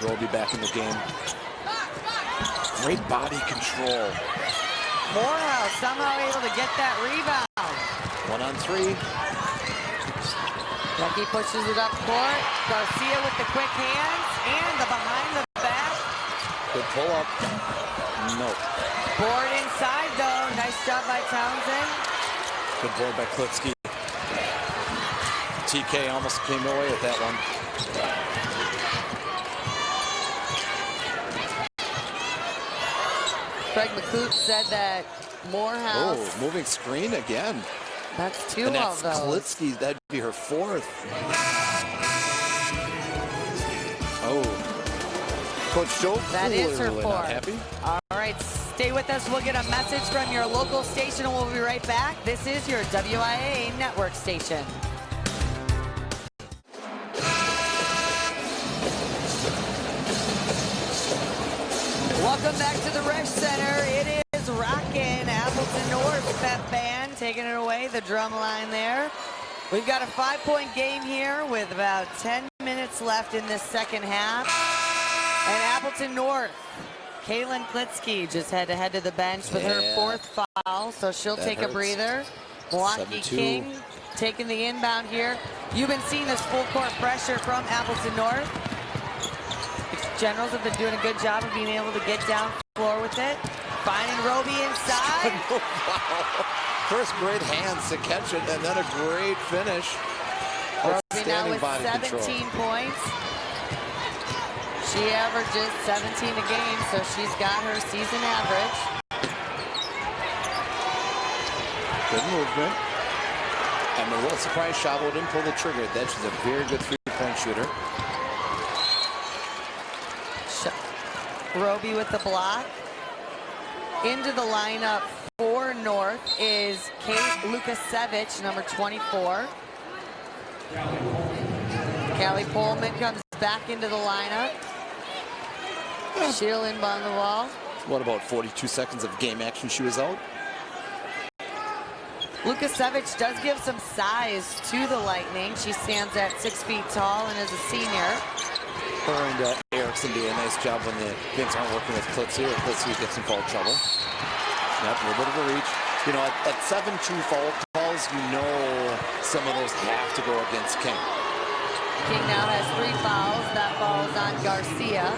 Roby back in the game. Great body control. Morehouse somehow able to get that rebound. 1-on-3. Becky pushes it up court. Garcia with the quick hands and the behind the back. Good pull up. Nope. Board inside though. Nice job by Townsend. Good board by Klitsky. TK almost came away with that one. Craig McCoop said that Morehouse. Oh, moving screen again. That's two and that's of those. Klitsky. That'd be her fourth. Oh. Coach Joe, that is her really fourth. Not happy. All right, stay with us. We'll get a message from your local station and we'll be right back. This is your WIA network station. Welcome back to the Resch Center. It is rockin' Appleton North Pep Band taking it away, the drum line there. We've got a 5-point game here with about 10 minutes left in this second half. And Appleton North, Kaylin Klitsky just had to head to the bench with her fourth foul, so she'll take a breather. Milwaukee King taking the inbound here. You've been seeing this full court pressure from Appleton North. Generals have been doing a good job of being able to get down floor with it. Finding Roby inside. Wow. First great hands to catch it, and then a great finish. Roby now with body 17 control. points. She averages 17 a game, so she's got her season average. Good movement. I'm a little surprised Chavo didn't pull the trigger. That she's a very good three-point shooter. Roby with the block. Into the lineup for North is Kate Lukasevich, number 24. Callie Pullman comes back into the lineup. She'll inbound the ball. What about 42 seconds of game action she was out? Lukasevich does give some size to the Lightning. She stands at 6 feet tall and is a senior. Her and Erickson do a nice job when the things aren't working with Klitsky, or Klitsky gets in foul trouble. Yep, a little bit of a reach. You know, at 7-2 foul calls, you know some of those have to go against King. King now has 3 fouls. That falls on Garcia.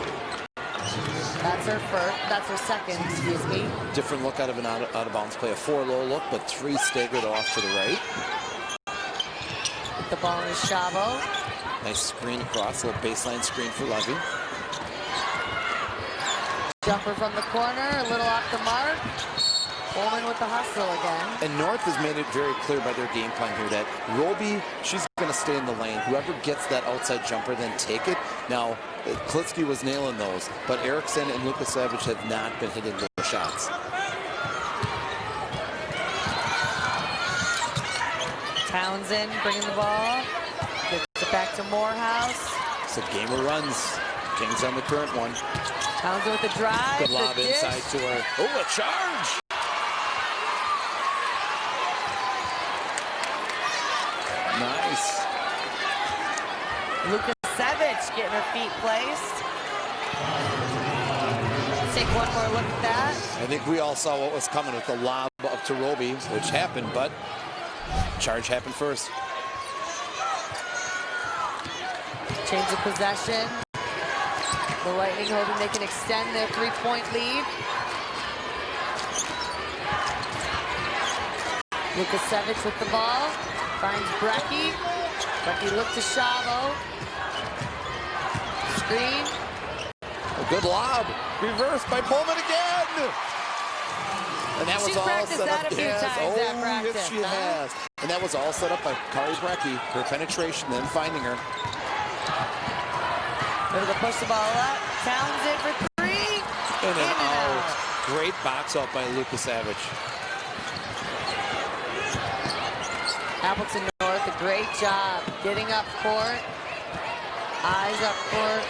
That's her first. That's her second, excuse me. Different look out of an out-of-bounds play. A 4-low look, but 3 staggered off to the right. The ball is Chavo. Nice screen across, a little baseline screen for Levy. Jumper from the corner, a little off the mark. Pullman with the hustle again. And North has made it very clear by their game plan here that Roby, she's going to stay in the lane. Whoever gets that outside jumper, then take it. Now, Klitsky was nailing those, but Erickson and Lukasevich have not been hitting those shots. Townsend bringing the ball. Gets it back to Morehouse. It's a game of runs. Kings on the current one. Townsend with the drive. Good lob the inside to her. Oh, a charge! Nice. Lukasevich getting her feet placed. Let's take one more look at that. I think we all saw what was coming with the lob up to Roby, which happened, but charge happened first. Change of possession. The Lightning hoping they can extend their 3-point lead. Lukasevich with the ball. Finds Brecky. Brecky looked to Chavo. Screen. A good lob. Reversed by Pullman again. And that was She's all practiced set that up. a few times at practice. Yes, she has. And that was all set up by Kari Brecky. Her penetration, then finding her. Able to push the ball up. Townsend for 3. In and out. Great box out by Lukasevich. Appleton North, a great job getting up court. Eyes up court.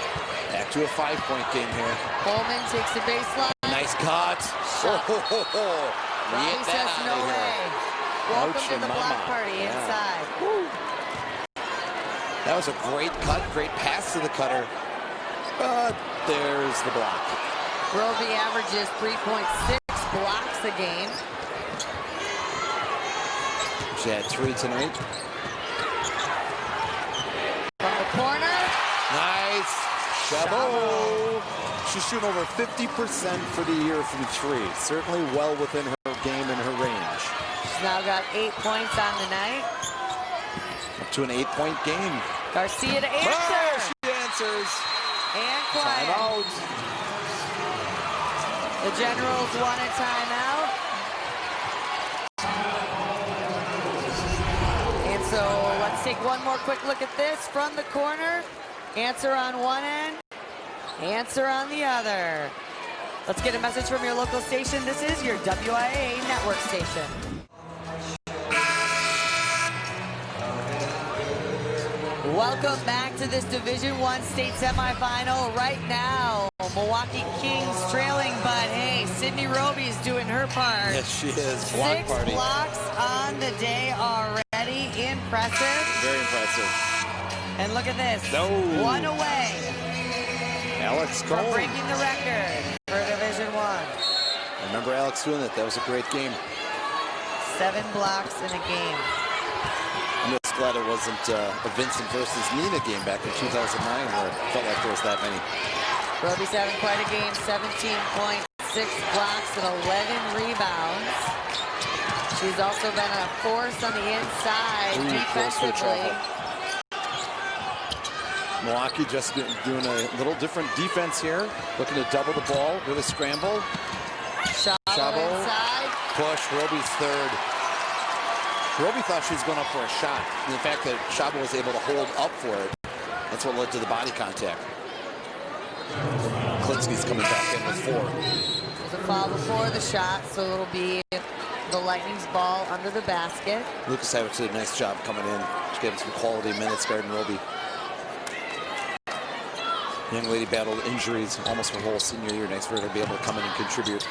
Back to a 5-point game here. Pullman takes the baseline. Nice cut. Shot. Get He that says out no of way. here. Welcome Ouch, to the mama. block party inside. Woo. That was a great cut, great pass to the cutter. But there's the block. Roby averages 3.6 blocks a game. She had 3 tonight. From the corner. Nice. Chabot. She's shooting over 50% for the year from 3. Certainly well within her game and her range. She's now got 8 points on the night. Up to an 8-point game. Garcia to answer. Oh, she answers. And quiet. Timeout. The Generals want a timeout. And so let's take one more quick look at this from the corner. Answer on one end, answer on the other. Let's get a message from your local station. This is your WIA network station. Welcome back to this Division I state semifinal. Right now, Milwaukee Kings trailing, but hey, Sydney Roby's doing her part. Yes, she is. 6 Block blocks on the day already. Impressive. Very impressive. And look at this. No. 1 away Alex from Cole. breaking the record for Division I. I remember Alex doing that. That was a great game. 7 blocks in a game. I'm just glad it wasn't a Vincent versus Nina game back in 2009 where it felt like there was that many. Roby's having quite a game. 17 points, 6 blocks, and 11 rebounds. She's also been a force on the inside defensively. Milwaukee just doing a little different defense here. Looking to double the ball with a scramble. Chabot inside. Push. Roby's third. Roby thought she was going up for a shot. And the fact that Chabot was able to hold up for it, that's what led to the body contact. Klinsky's coming back in with 4. There's a foul before the shot, so it'll be the Lightning's ball under the basket. Lucas Havich did a nice job coming in. She gave him some quality minutes guarding Roby. Young lady battled injuries almost her whole senior year. Nice for her to be able to come in and contribute.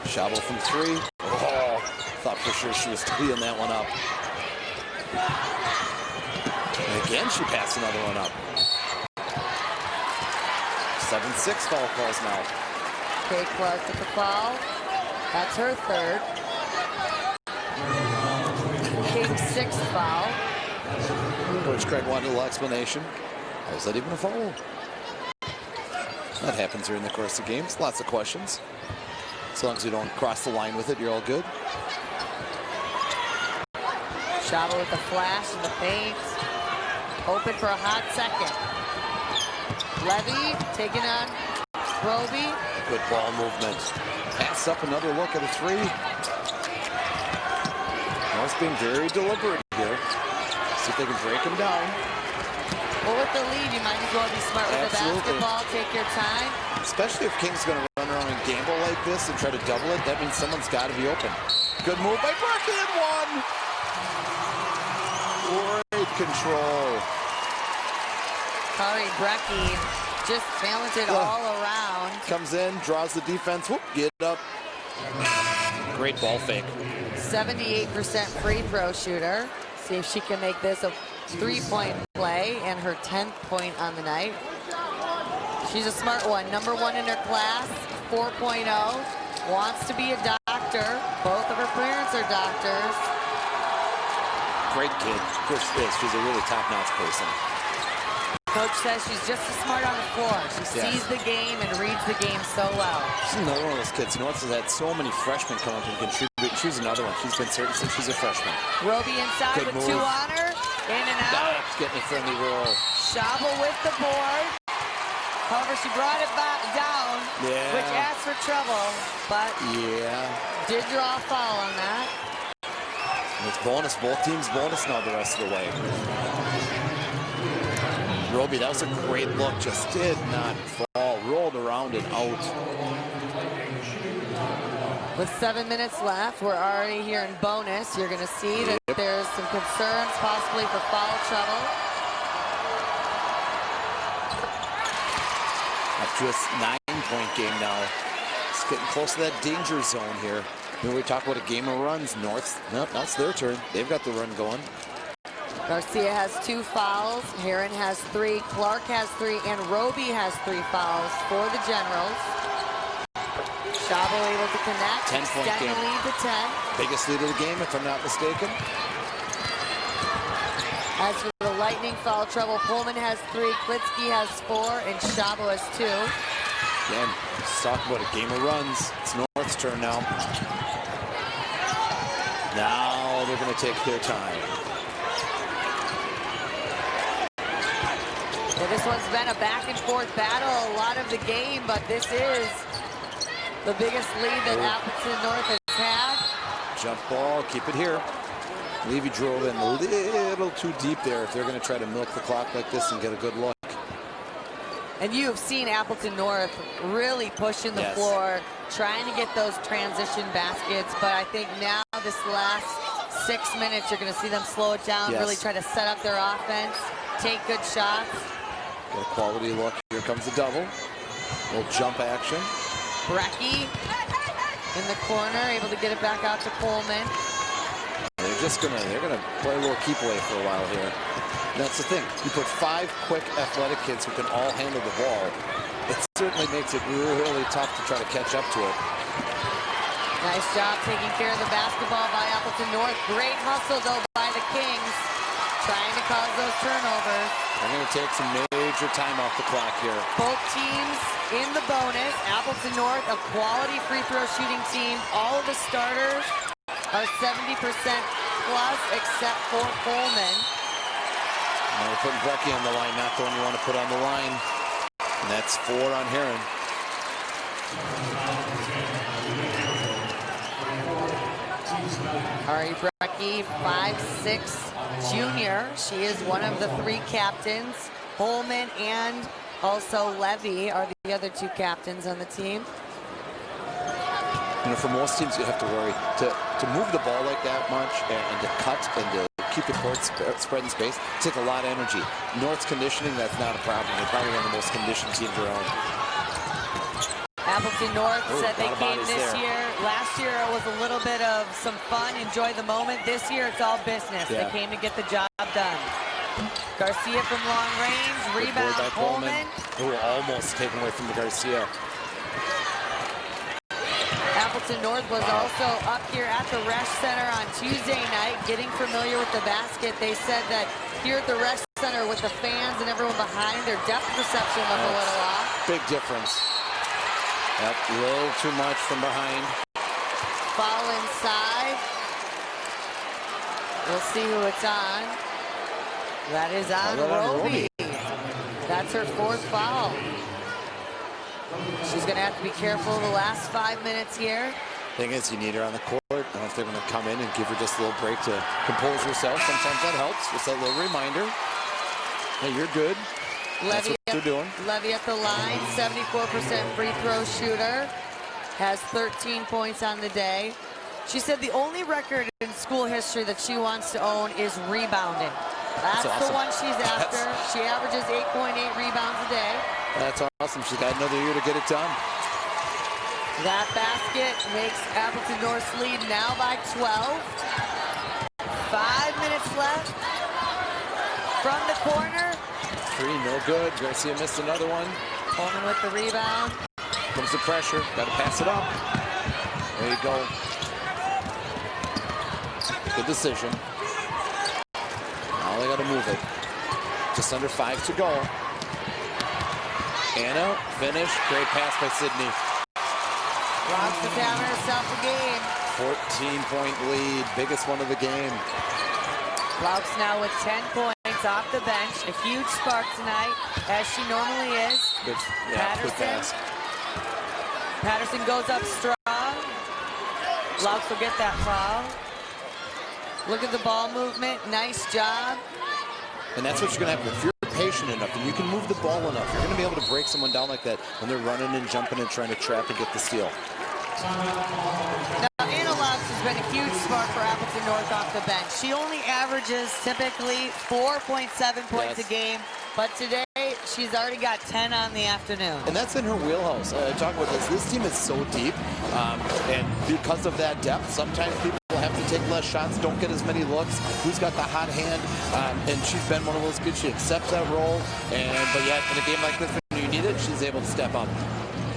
Chabot from 3. Oh, thought for sure she was teeing that one up. And again, she passed another one up. 7-6 foul calls now. Kay Clark with the foul. That's her third. King's 6th foul. Coach Craig wanted a little explanation. How is that even a foul? That happens during the course of games. Lots of questions. As long as you don't cross the line with it, you're all good. Chabot with the flash and the paint. Open for a hot second. Levy taking on Roby. Good ball movement. Pass up, another look at a 3. North's being very deliberate here. See if they can break him down. Well, with the lead, you might as well be smart with the basketball. Take your time. Especially if King's going to run around and gamble like this and try to double it. That means someone's got to be open. Good move by Brecky and 1. Great control. Kari Brecky, just talented all around. Comes in, draws the defense. Whoop, get up. Great ball fake. 78% free throw shooter. See if she can make this a 3-point play and her 10th point on the night. She's a smart one. Number 1 in her class, 4.0. Wants to be a doctor. Both of her parents are doctors. Great kid. Of course she is. She's a really top-notch person. Coach says she's just as smart on the floor. She sees the game and reads the game so well. She's another one of those kids. North has had so many freshmen come up and contribute. She's another one. She's been certain since she's a freshman. Roby inside Good with move. 2 on her. In and out. That's getting a friendly roll. Chabot with the board. However, she brought it back down, which asked for trouble, but did draw a foul on that. And it's bonus. Both teams bonus now the rest of the way. Roby, that was a great look. Just did not fall. Rolled around and out. With 7 minutes left, we're already here in bonus. You're going to see that there's some concerns possibly for foul trouble. Up to a 9-point game now. It's getting close to that danger zone here. When we talk about a game of runs, North, no, now it's their turn. They've got the run going. Garcia has 2 fouls. Heron has 3. Clark has 3. And Roby has 3 fouls for the Generals. Shabo able to connect. 10-point extend game. the lead to 10. Biggest lead of the game, if I'm not mistaken. As for the Lightning, foul trouble. Pullman has 3, Klitsky has 4, and Shabo has 2. Again, let's talk about a game of runs. It's North's turn now. Now they're going to take their time. Well, this one's been a back-and-forth battle a lot of the game, but this is the biggest lead that Appleton North has had. Jump ball, keep it here. Levy drove in a little too deep there if they're going to try to milk the clock like this and get a good look. And you have seen Appleton North really pushing the floor, trying to get those transition baskets, but I think now this last 6 minutes, you're going to see them slow it down, really try to set up their offense, take good shots. Get a quality look. Here comes the double. Little jump action. Brecky in the corner, able to get it back out to Pullman. They're gonna play a little keep away for a while here. And that's the thing. You put 5 quick athletic kids who can all handle the ball. It certainly makes it really tough to try to catch up to it. Nice job taking care of the basketball by Appleton North. Great hustle though by the Kings, trying to cause those turnovers. They're gonna take some major time off the clock here. Both teams in the bonus. Appleton North, a quality free throw shooting team. All of the starters are 70% plus except for Pullman. Now we're putting Brecky on the line, not the one you want to put on the line. And that's 4 on Heron. Ari Brecky, 5'6" junior. She is one of the 3 captains. Pullman and also Levy are the other 2 captains on the team. You know, for most teams, you have to worry to move the ball like that much and to cut and to keep the court spread in space. Take a lot of energy. North's conditioning, that's not a problem. They're probably one of the most conditioned teams around. Appleton North said they came this year. Last year it was a little bit of some fun, enjoy the moment. This year it's all business. They came to get the job done. Garcia from long range, rebound Pullman. Who almost taken away from the Garcia. Appleton North was also up here at the Resch Center on Tuesday night, getting familiar with the basket. They said that here at the Resch Center with the fans and everyone behind, their depth perception was a little off. Big difference. Yep, a little too much from behind. Foul inside. We'll see who it's on. That is on Roby. That's her 4th foul. She's going to have to be careful the last 5 minutes here. Thing is, you need her on the court. I don't know if they're going to come in and give her just a little break to compose herself. Sometimes that helps. Just a little reminder. Hey, you're good. That's what they're doing. Levy at the line, 74% free throw shooter. Has 13 points on the day. She said the only record in school history that she wants to own is rebounding. That's awesome. The one she's after. She averages 8.8 rebounds a day. That's awesome. She's got another year to get it done. That basket makes Appleton North's lead now by 12. 5 minutes left. From the corner. 3, no good. Garcia missed another one. Pullman with the rebound. Comes the pressure. Got to pass it up. There you go. Good decision. Now they got to move it. Just under 5 to go. Anna, finish. Great pass by Sydney. Wants to down herself a game. 14-point lead. Biggest one of the game. Laux now with 10 points off the bench. A huge spark tonight, as she normally is. Good, good pass. Patterson goes up strong. Laux will get that foul. Look at the ball movement. Nice job. And that's what you're going to have. If you're patient enough and you can move the ball enough, you're going to be able to break someone down like that when they're running and jumping and trying to trap and get the steal. Now, Anna Laux has been a huge spark for Appleton North off the bench. She only averages typically 4.7 points a game, but today she's already got 10 on the afternoon. And that's in her wheelhouse. Talk about this. This team is so deep, and because of that depth, sometimes people have to take less shots, don't get as many looks. Who's got the hot hand? And she's been one of those kids. She accepts that role, but yet in a game like this, when you need it, she's able to step up.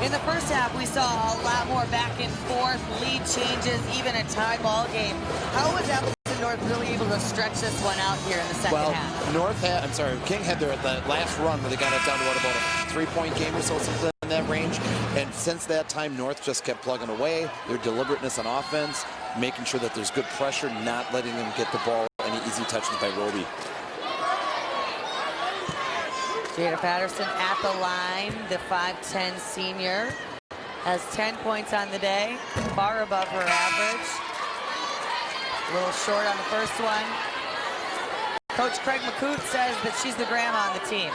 In the first half, we saw a lot more back and forth, lead changes, even a tie ball game. How was Appleton North really able to stretch this one out here in the second half? King had their last run where they got it down to about a 3-point game or so, something in that range. And since that time, North just kept plugging away. Their deliberateness on offense, making sure that there's good pressure, not letting them get the ball any easy touches by Roby. Jada Patterson at the line, the 5'10 senior, has 10 points on the day, far above her average. A little short on the first one. Coach Craig McCoot says that she's the grandma on the team.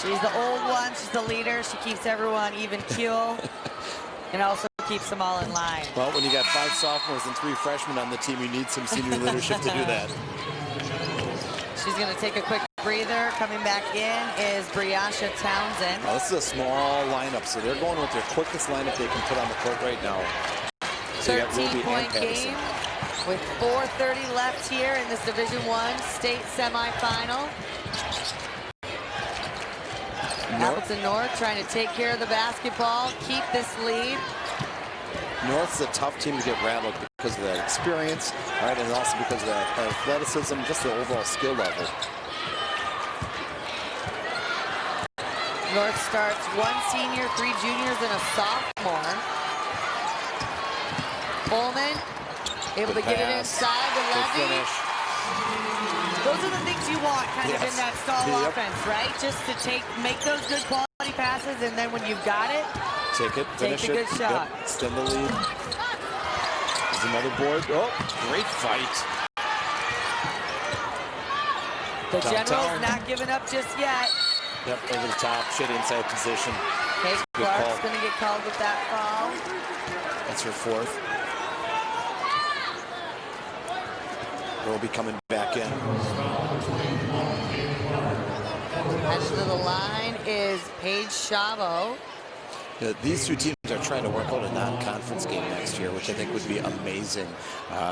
She's the old one, she's the leader, she keeps everyone even keel, and also keeps them all in line. Well, when you got 5 sophomores and 3 freshmen on the team, you need some senior leadership to do that. She's going to take a quick breather. Coming back in is Briasha Townsend. Well, this is a small lineup, so they're going with their quickest lineup they can put on the court right now. So 13-point game with 4:30 left here in this Division I state semifinal. Appleton North trying to take care of the basketball, keep this lead. North's a tough team to get rattled because of that experience, all right, and also because of that athleticism, just the overall skill level. North starts 1 senior, 3 juniors, and a sophomore. Pullman able to get it inside the Levy. Those are the things you want kind of in that stall offense, right? Just to make those good quality passes, and then when you've got it, take it, finish take the good shot. Yep. Extend the lead. There's another board. Oh, great fight. The Generals not giving up just yet. Yep, over the top, shit inside position. Kate Clark's going to get called with that foul. That's her 4th. Roby coming back in. Next to the line is Paige Chavo. These 2 teams are trying to work out a non-conference game next year, which I think would be amazing.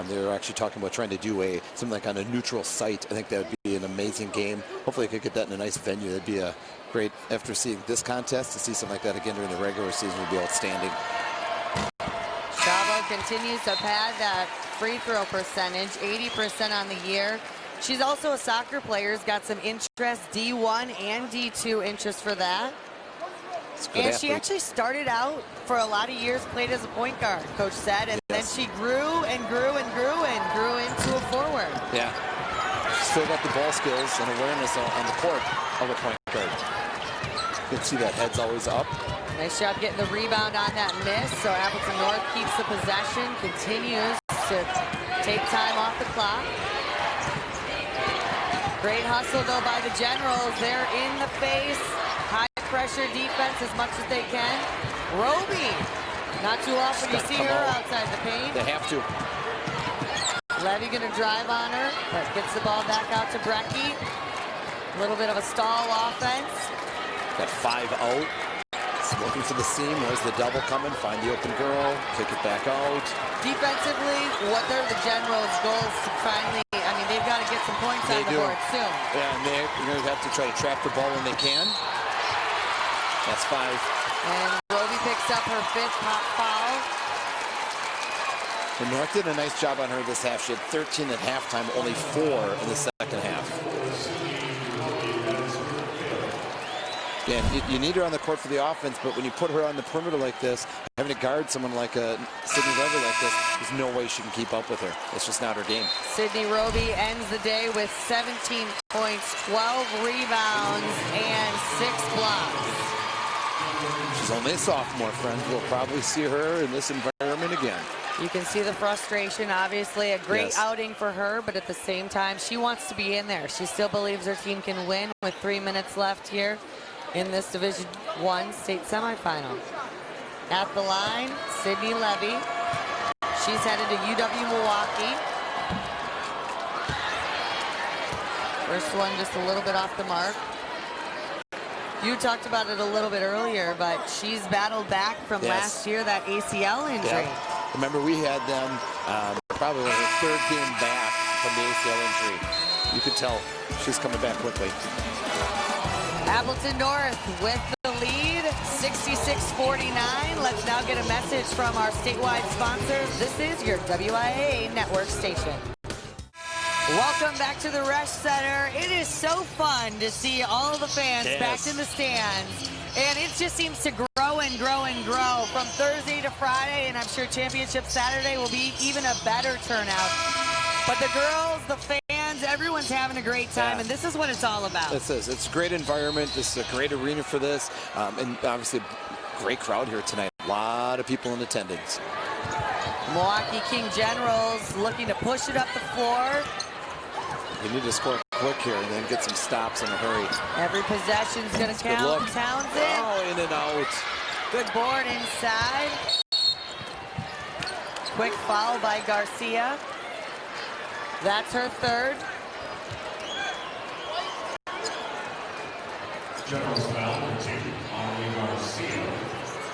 They were actually talking about trying to do something like on a neutral site. I think that would be an amazing game. Hopefully, they could get that in a nice venue. That'd be a great, after seeing this contest, to see something like that again during the regular season would be outstanding. Chavo continues to pad that free throw percentage, 80% on the year. She's also a soccer player, has got some interest, D1 and D2 interest for that. And she actually started out for a lot of years, played as a point guard, Coach said, and then she grew and grew and grew and grew into a forward. Yeah, she's still got the ball skills and awareness on the court of a point guard. You can see that head's always up. Nice job getting the rebound on that miss, so Appleton North keeps the possession, continues to take time off the clock. Great hustle, though, by the Generals. They're in the face. High-pressure defense as much as they can. Roby, not too often you see her outside the paint. They have to. Levy going to drive on her, but gets the ball back out to Brecky. A little bit of a stall offense. Got 5 out. Looking for the seam. Where's the double coming? Find the open girl. Kick it back out. Defensively, what are the Generals' goals to finally, I mean, they've got to get some points on the board soon. Yeah, and they're going to have to try to trap the ball when they can. That's 5. And Roby picks up her 5th foul. The North did a nice job on her this half. She had 13 at halftime, only 4 in the second half. Again, you need her on the court for the offense, but when you put her on the perimeter like this, having to guard someone like Sydney Levy like this, there's no way she can keep up with her. It's just not her game. Sydney Roby ends the day with 17 points, 12 rebounds, and 6 blocks. She's only a sophomore, friends. We'll probably see her in this environment again. You can see the frustration, obviously. A great outing for her, but at the same time, she wants to be in there. She still believes her team can win with 3 minutes left here in this Division I state semifinal. At the line, Sydney Levy. She's headed to UW Milwaukee. First one just a little bit off the mark. You talked about it a little bit earlier, but she's battled back from last year, that ACL injury. Yeah. Remember, we had them probably her 3rd game back from the ACL injury. You could tell she's coming back quickly. Appleton North with the lead, 66-56. 6:49. Let's now get a message from our statewide sponsors. This is your WIA network station. Welcome back to the Resch Center. It is so fun to see all of the fans back in the stands. And it just seems to grow and grow and grow from Thursday to Friday. And I'm sure Championship Saturday will be even a better turnout. But the girls, the fans, everyone's having a great time. And this is what it's all about. This is. It's a great environment. This is a great arena for this. And obviously, great crowd here tonight. A lot of people in attendance. Milwaukee King Generals looking to push it up the floor. You need to score quick here and then get some stops in a hurry. Every possession's going to count. Townsend. Oh, in and out. Good board inside. Quick foul by Garcia. That's her third. General's foul on Garcia.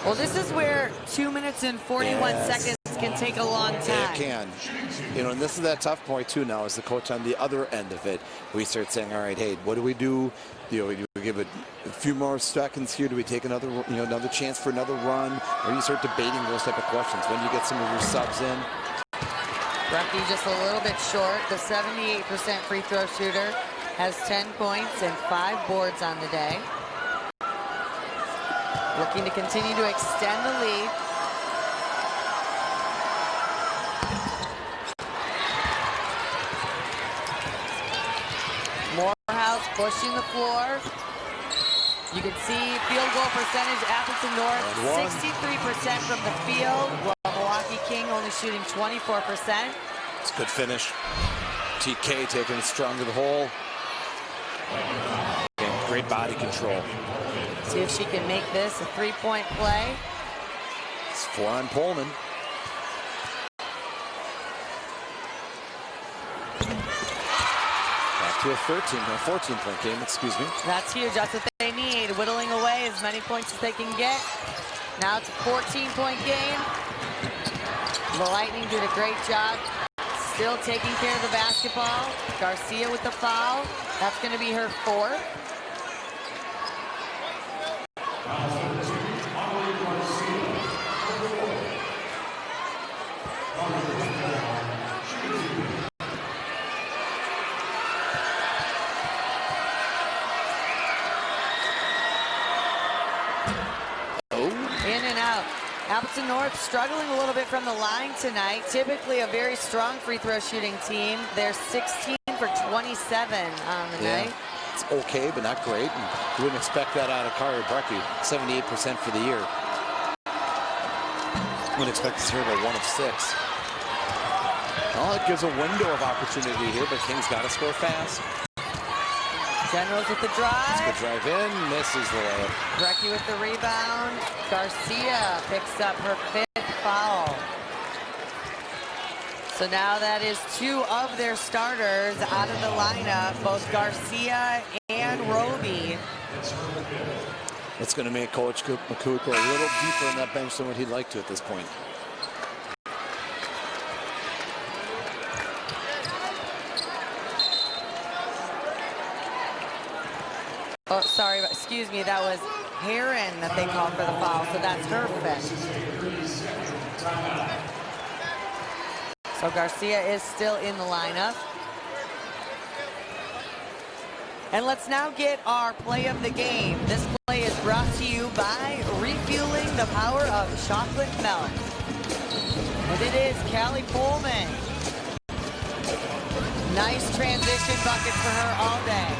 Well, this is where 2 minutes and 41 seconds can take a long time. It can. You know, and this is that tough point, too, now, as the coach on the other end of it. We start saying, all right, hey, what do we do? You know, do we give it a few more seconds here? Do we take another, another chance for another run? Or you start debating those type of questions when you get some of your subs in. Brecky just a little bit short. The 78% free throw shooter has 10 points and 5 boards on the day. Looking to continue to extend the lead. Morehouse pushing the floor. You can see field goal percentage, Appleton North, 63% from the field, while Milwaukee King only shooting 24%. It's a good finish. TK taking it strong to the hole. Again, great body control. See if she can make this a three-point play. It's 4 on Pullman. Back to a 14-point game, excuse me. That's huge. That's what they need. Whittling away as many points as they can get. Now it's a 14-point game. The Lightning did a great job still taking care of the basketball. Garcia with the foul. That's going to be her 4th. In and out. Appleton North struggling a little bit from the line tonight. Typically a very strong free throw shooting team. They're 16 for 27 on the night. It's okay, but not great. And you wouldn't expect that out of Kari Brecky. 78% for the year. Wouldn't expect to see her go 1 of 6. Well, it gives a window of opportunity here, but King's got to score fast. Generals with the drive. Good drive in, misses the layup. Brecky with the rebound. Garcia picks up her 5th foul. So now that is 2 of their starters out of the lineup, both Garcia and Roby. It's going to make Coach McCook go a little deeper in that bench than what he'd like to at this point. Oh, sorry, excuse me, that was Heron that they called for the foul, so that's her 5th. So Garcia is still in the lineup. And let's now get our play of the game. This play is brought to you by refueling the power of chocolate milk. And it is Callie Pullman. Nice transition bucket for her all day.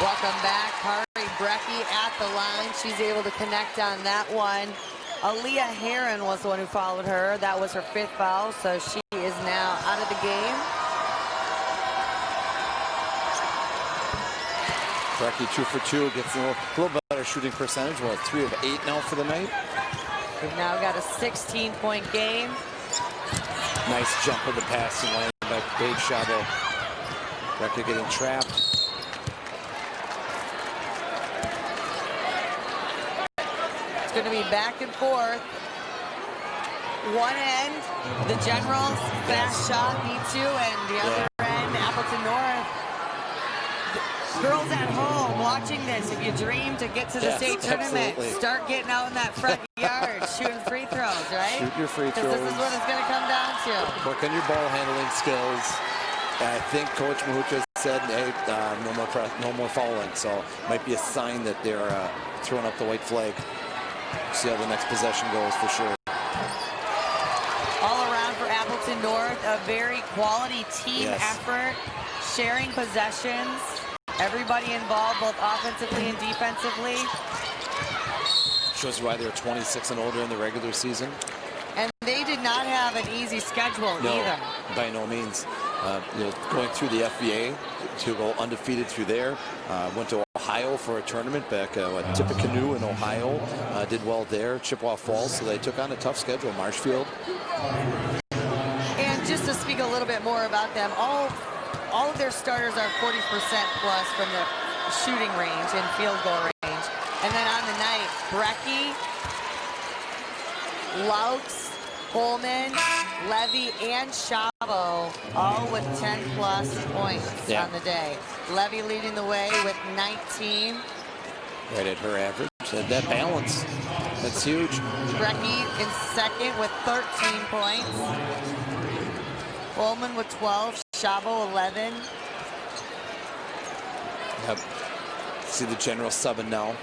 Welcome back, Kari Brecky at the line. She's able to connect on that one. Aaliyah Heron was the one who followed her. That was her 5th foul, so she is now out of the game. Brecky 2 for 2, gets a little better shooting percentage. We're at 3 of 8 now for the night. We've now got a 16-point game. Nice jump of the passing lane by Babe Chabot. Brecky getting trapped. It's going to be back and forth. One end, the Generals fast shot need to, and the other end, Appleton North. Girls at home watching this, if you dream to get to the state tournament, absolutely. start getting out in that front yard, shooting free throws, right? Shoot your free throws. Because this is what it's going to come down to. Work on your ball handling skills. I think Coach Mahucha said, hey, no more fouling. So it might be a sign that they're throwing up the white flag. See how the next possession goes for sure. All around for Appleton North, a very quality team effort, sharing possessions, everybody involved both offensively and defensively. Shows you why they're 26 and older in the regular season. And they did not have an easy schedule either. By no means. Going through the FBA to go undefeated through there. Went to Ohio for a tournament back at Tippecanoe in Ohio. Did well there. Chippewa Falls, so they took on a tough schedule. Marshfield. And just to speak a little bit more about them, all of their starters are 40% plus from the shooting range and field goal range. And then on the night, Brecky, Laux, Coleman, Levy, and Chavo, all with 10-plus points on the day. Levy leading the way with 19. Right at her average. And that balance, that's huge. Brecky in second with 13 points. Coleman with 12, Chavo 11. Yep. See the general subbing now.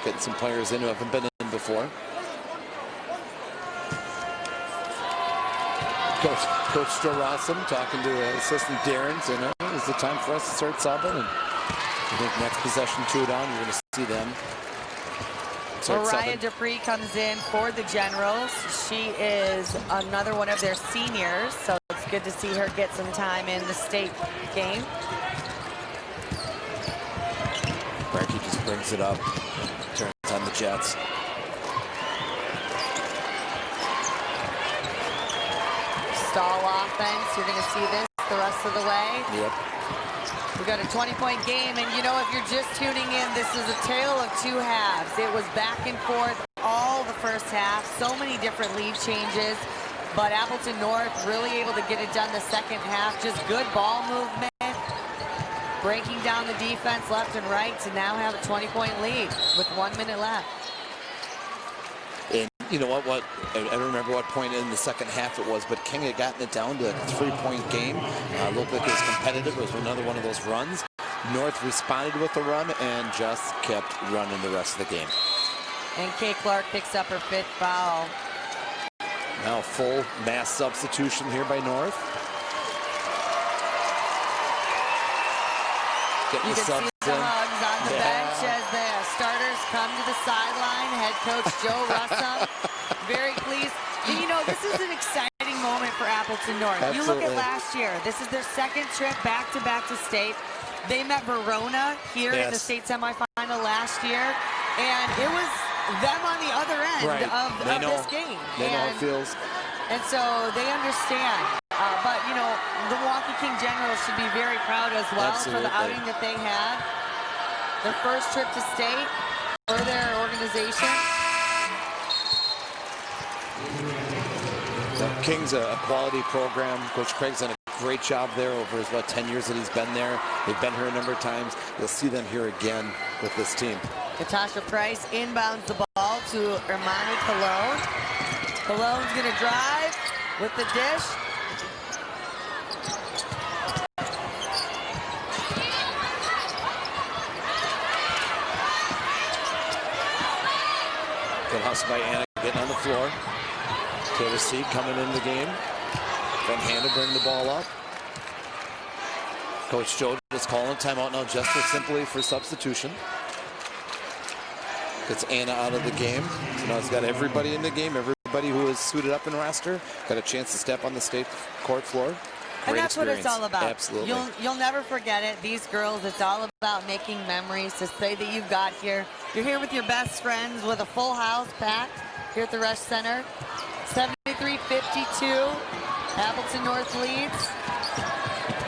Getting some players in who haven't been in before. Coach Strorassam talking to assistant Darren, saying, it's the time for us to start subbing. And I think next possession 2 down, you're going to see them. Mariah Dupree comes in for the Generals. She is another one of their seniors, so it's good to see her get some time in the state game. Brecky just brings it up, turns on the Jets. Stall offense, you're going to see this the rest of the way. Yep. We got a 20-point game, and you know, if you're just tuning in, this is a tale of two halves. It was back and forth all the first half, so many different lead changes, but Appleton North really able to get it done the second half. Just good ball movement, breaking down the defense left and right to now have a 20-point lead with 1 minute left. And you know what? I don't remember what point in the second half it was, but King had gotten it down to a 3-point game. Looked like it was competitive. It was another one of those runs. North responded with the run and just kept running the rest of the game. And Kay Clark picks up her 5th foul. Now full mass substitution here by North. Getting you the can subs see the in. hugs on the bench as the starters come to the sideline. Head coach Joe Russum, very pleased. And you know, this is an exciting moment for Appleton North. Absolutely. You look at last year. This is their second trip back-to-back to state. They met Verona here in the state semifinal last year, and it was them on the other end of this game. They know how it feels. And so they understand. But, you know, the Milwaukee King Generals should be very proud as well for the outing that they had. Their first trip to state for their organization. The King's a quality program. Coach Craig's done a great job there over his, 10 years that he's been there. They've been here a number of times. You'll see them here again with this team. Natasha Price inbounds the ball to Ermani Cologne. Cologne's going to drive with the dish. Good hustle by Anna getting on the floor. Taylor Seed coming in the game. Van Hanna bring the ball up. Coach Joe is calling timeout now just simply for substitution. Gets Anna out of the game. So now he's got everybody in the game. Everybody who is suited up in roster got a chance to step on the state court floor. And that's what it's all about. Absolutely. You'll never forget it. These girls, it's all about making memories to say that you've got here. You're here with your best friends with a full house packed here at the Rush Center. 73-52. Appleton North leads.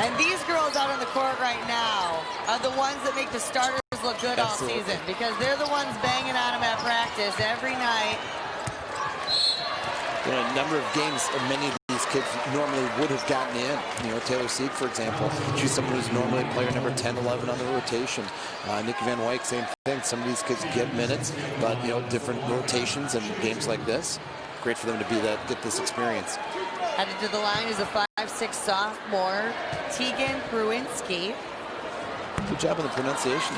And these girls out on the court right now are the ones that make the starters look good all season, because they're the ones banging on them at practice every night. You know, a number of games, many of these kids normally would have gotten in. You know, Taylor Sieg, for example, she's someone who's normally player number 10, 11 on the rotation. Nikki Van Wyk, same thing. Some of these kids get minutes, but, you know, different rotations and games like this. Great for them to get this experience. Headed to the line is a 5'6" sophomore, Tegan Pruinski. Good job on the pronunciation.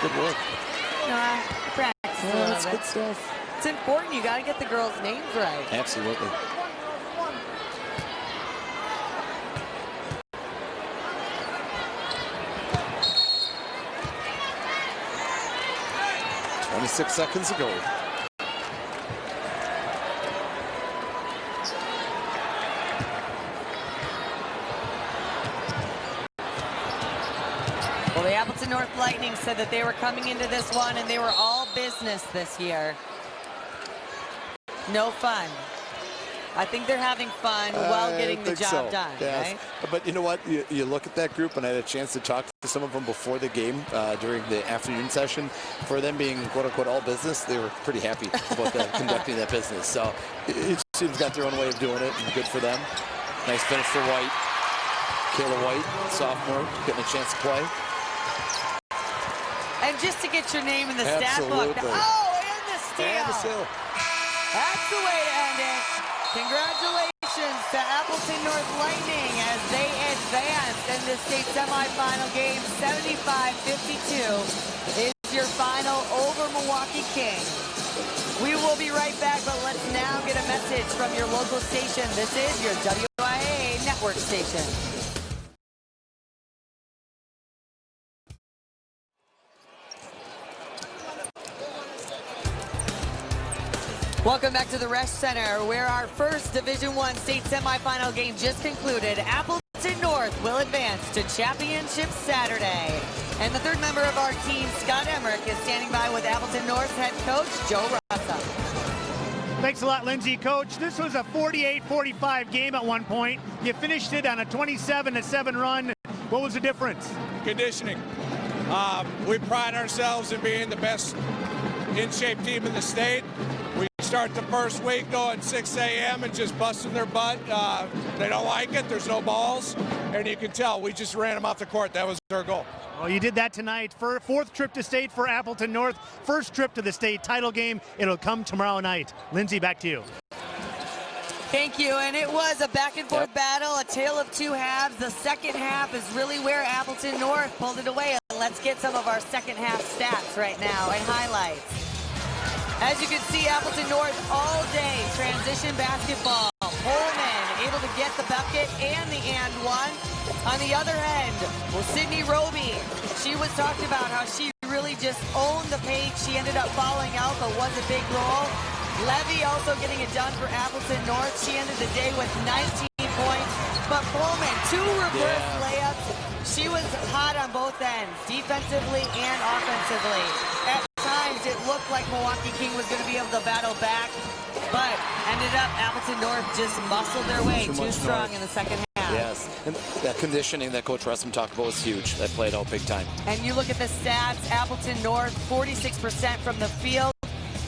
Good work. Practice a That's little good bit. stuff. It's important. You got to get the girls' names right. Absolutely. "26 seconds ago." Well, the Appleton North Lightning said that they were coming into this one and they were all business this year. No fun. I think they're having fun while getting the job done, yes. right? But you know what? You look at that group, and I had a chance to talk to some of them before the game during the afternoon session. For them being quote-unquote all business, they were pretty happy about conducting that business. So each team's got their own way of doing it, and good for them. Nice finish for White. Kayla White, sophomore, getting a chance to play. And just to get your name in the stat book. Absolutely. Oh, and the steal. And the steal. That's the way to end it. Congratulations to Appleton North Lightning as they advance in the state semifinal game. 75-52 is your final over Milwaukee King. We will be right back, but let's now get a message from your local station. This is your WIA network station. Welcome back to the Resch Center, where our first Division I state semifinal game just concluded. Appleton North will advance to championship Saturday. And the third member of our team, Scott Emmerich, is standing by with Appleton North's head coach, Joe Russa. Thanks a lot, Lindsay. Coach, this was a 48-45 game at one point. You finished it on a 27-7 run. What was the difference? Conditioning. We pride ourselves in being the best in-shape team in the state. We start the first week going 6 a.m. and just busting their butt. They don't like it. There's no balls. And you can tell we just ran them off the court. That was our goal. Well, you did that tonight. Fourth trip to state for Appleton North. First trip to the state title game. It'll come tomorrow night. Lindsay, back to you. Thank you, and it was a back-and-forth battle, a tale of two halves. The second half is really where Appleton North pulled it away. Let's get some of our second half stats right now and highlights. As you can see, Appleton North all day, transition basketball. Holman able to get the bucket and the and one. On the other end, well, Sydney Roby. She was talked about how she really just owned the paint. She ended up fouling out, but was a big role. Levy also getting it done for Appleton North. She ended the day with 19 points. But Pullman, two reverse layups. She was hot on both ends, defensively and offensively. At times, it looked like Milwaukee King was going to be able to battle back, but ended up Appleton North just muscled their way too strong in the second half. Yes, and that conditioning that Coach Russum talked about was huge. That played out big time. And you look at the stats, Appleton North, 46% from the field.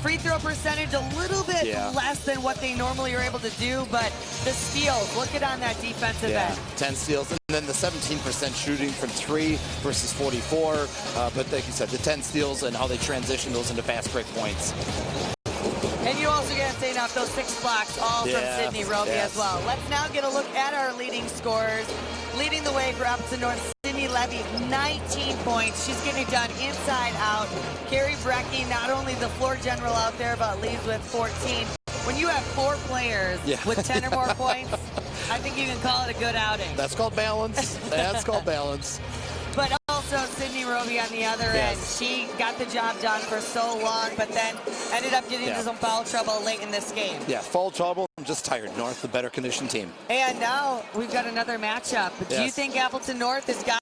Free throw percentage a little bit less than what they normally are able to do, but the steals, look at on that defensive end. 10 steals, and then the 17% shooting from 3 versus 44. But like you said, the 10 steals and how they transition those into fast break points. And you also can't say enough, those 6 blocks, all from Sydney Roby as well. Let's now get a look at our leading scorers. Leading the way for Appleton North, Sydney Levy, 19 points. She's getting it done inside out. Carrie Brecky, not only the floor general out there, but leads with 14. When you have 4 players with 10 or more points, I think you can call it a good outing. That's called balance. That's called balance. But also Sydney Roby on the other end. She got the job done for so long, but then ended up getting into some foul trouble late in this game. Yeah, foul trouble. I'm just tired. North, the better conditioned team. And now we've got another matchup. Do you think Appleton North has got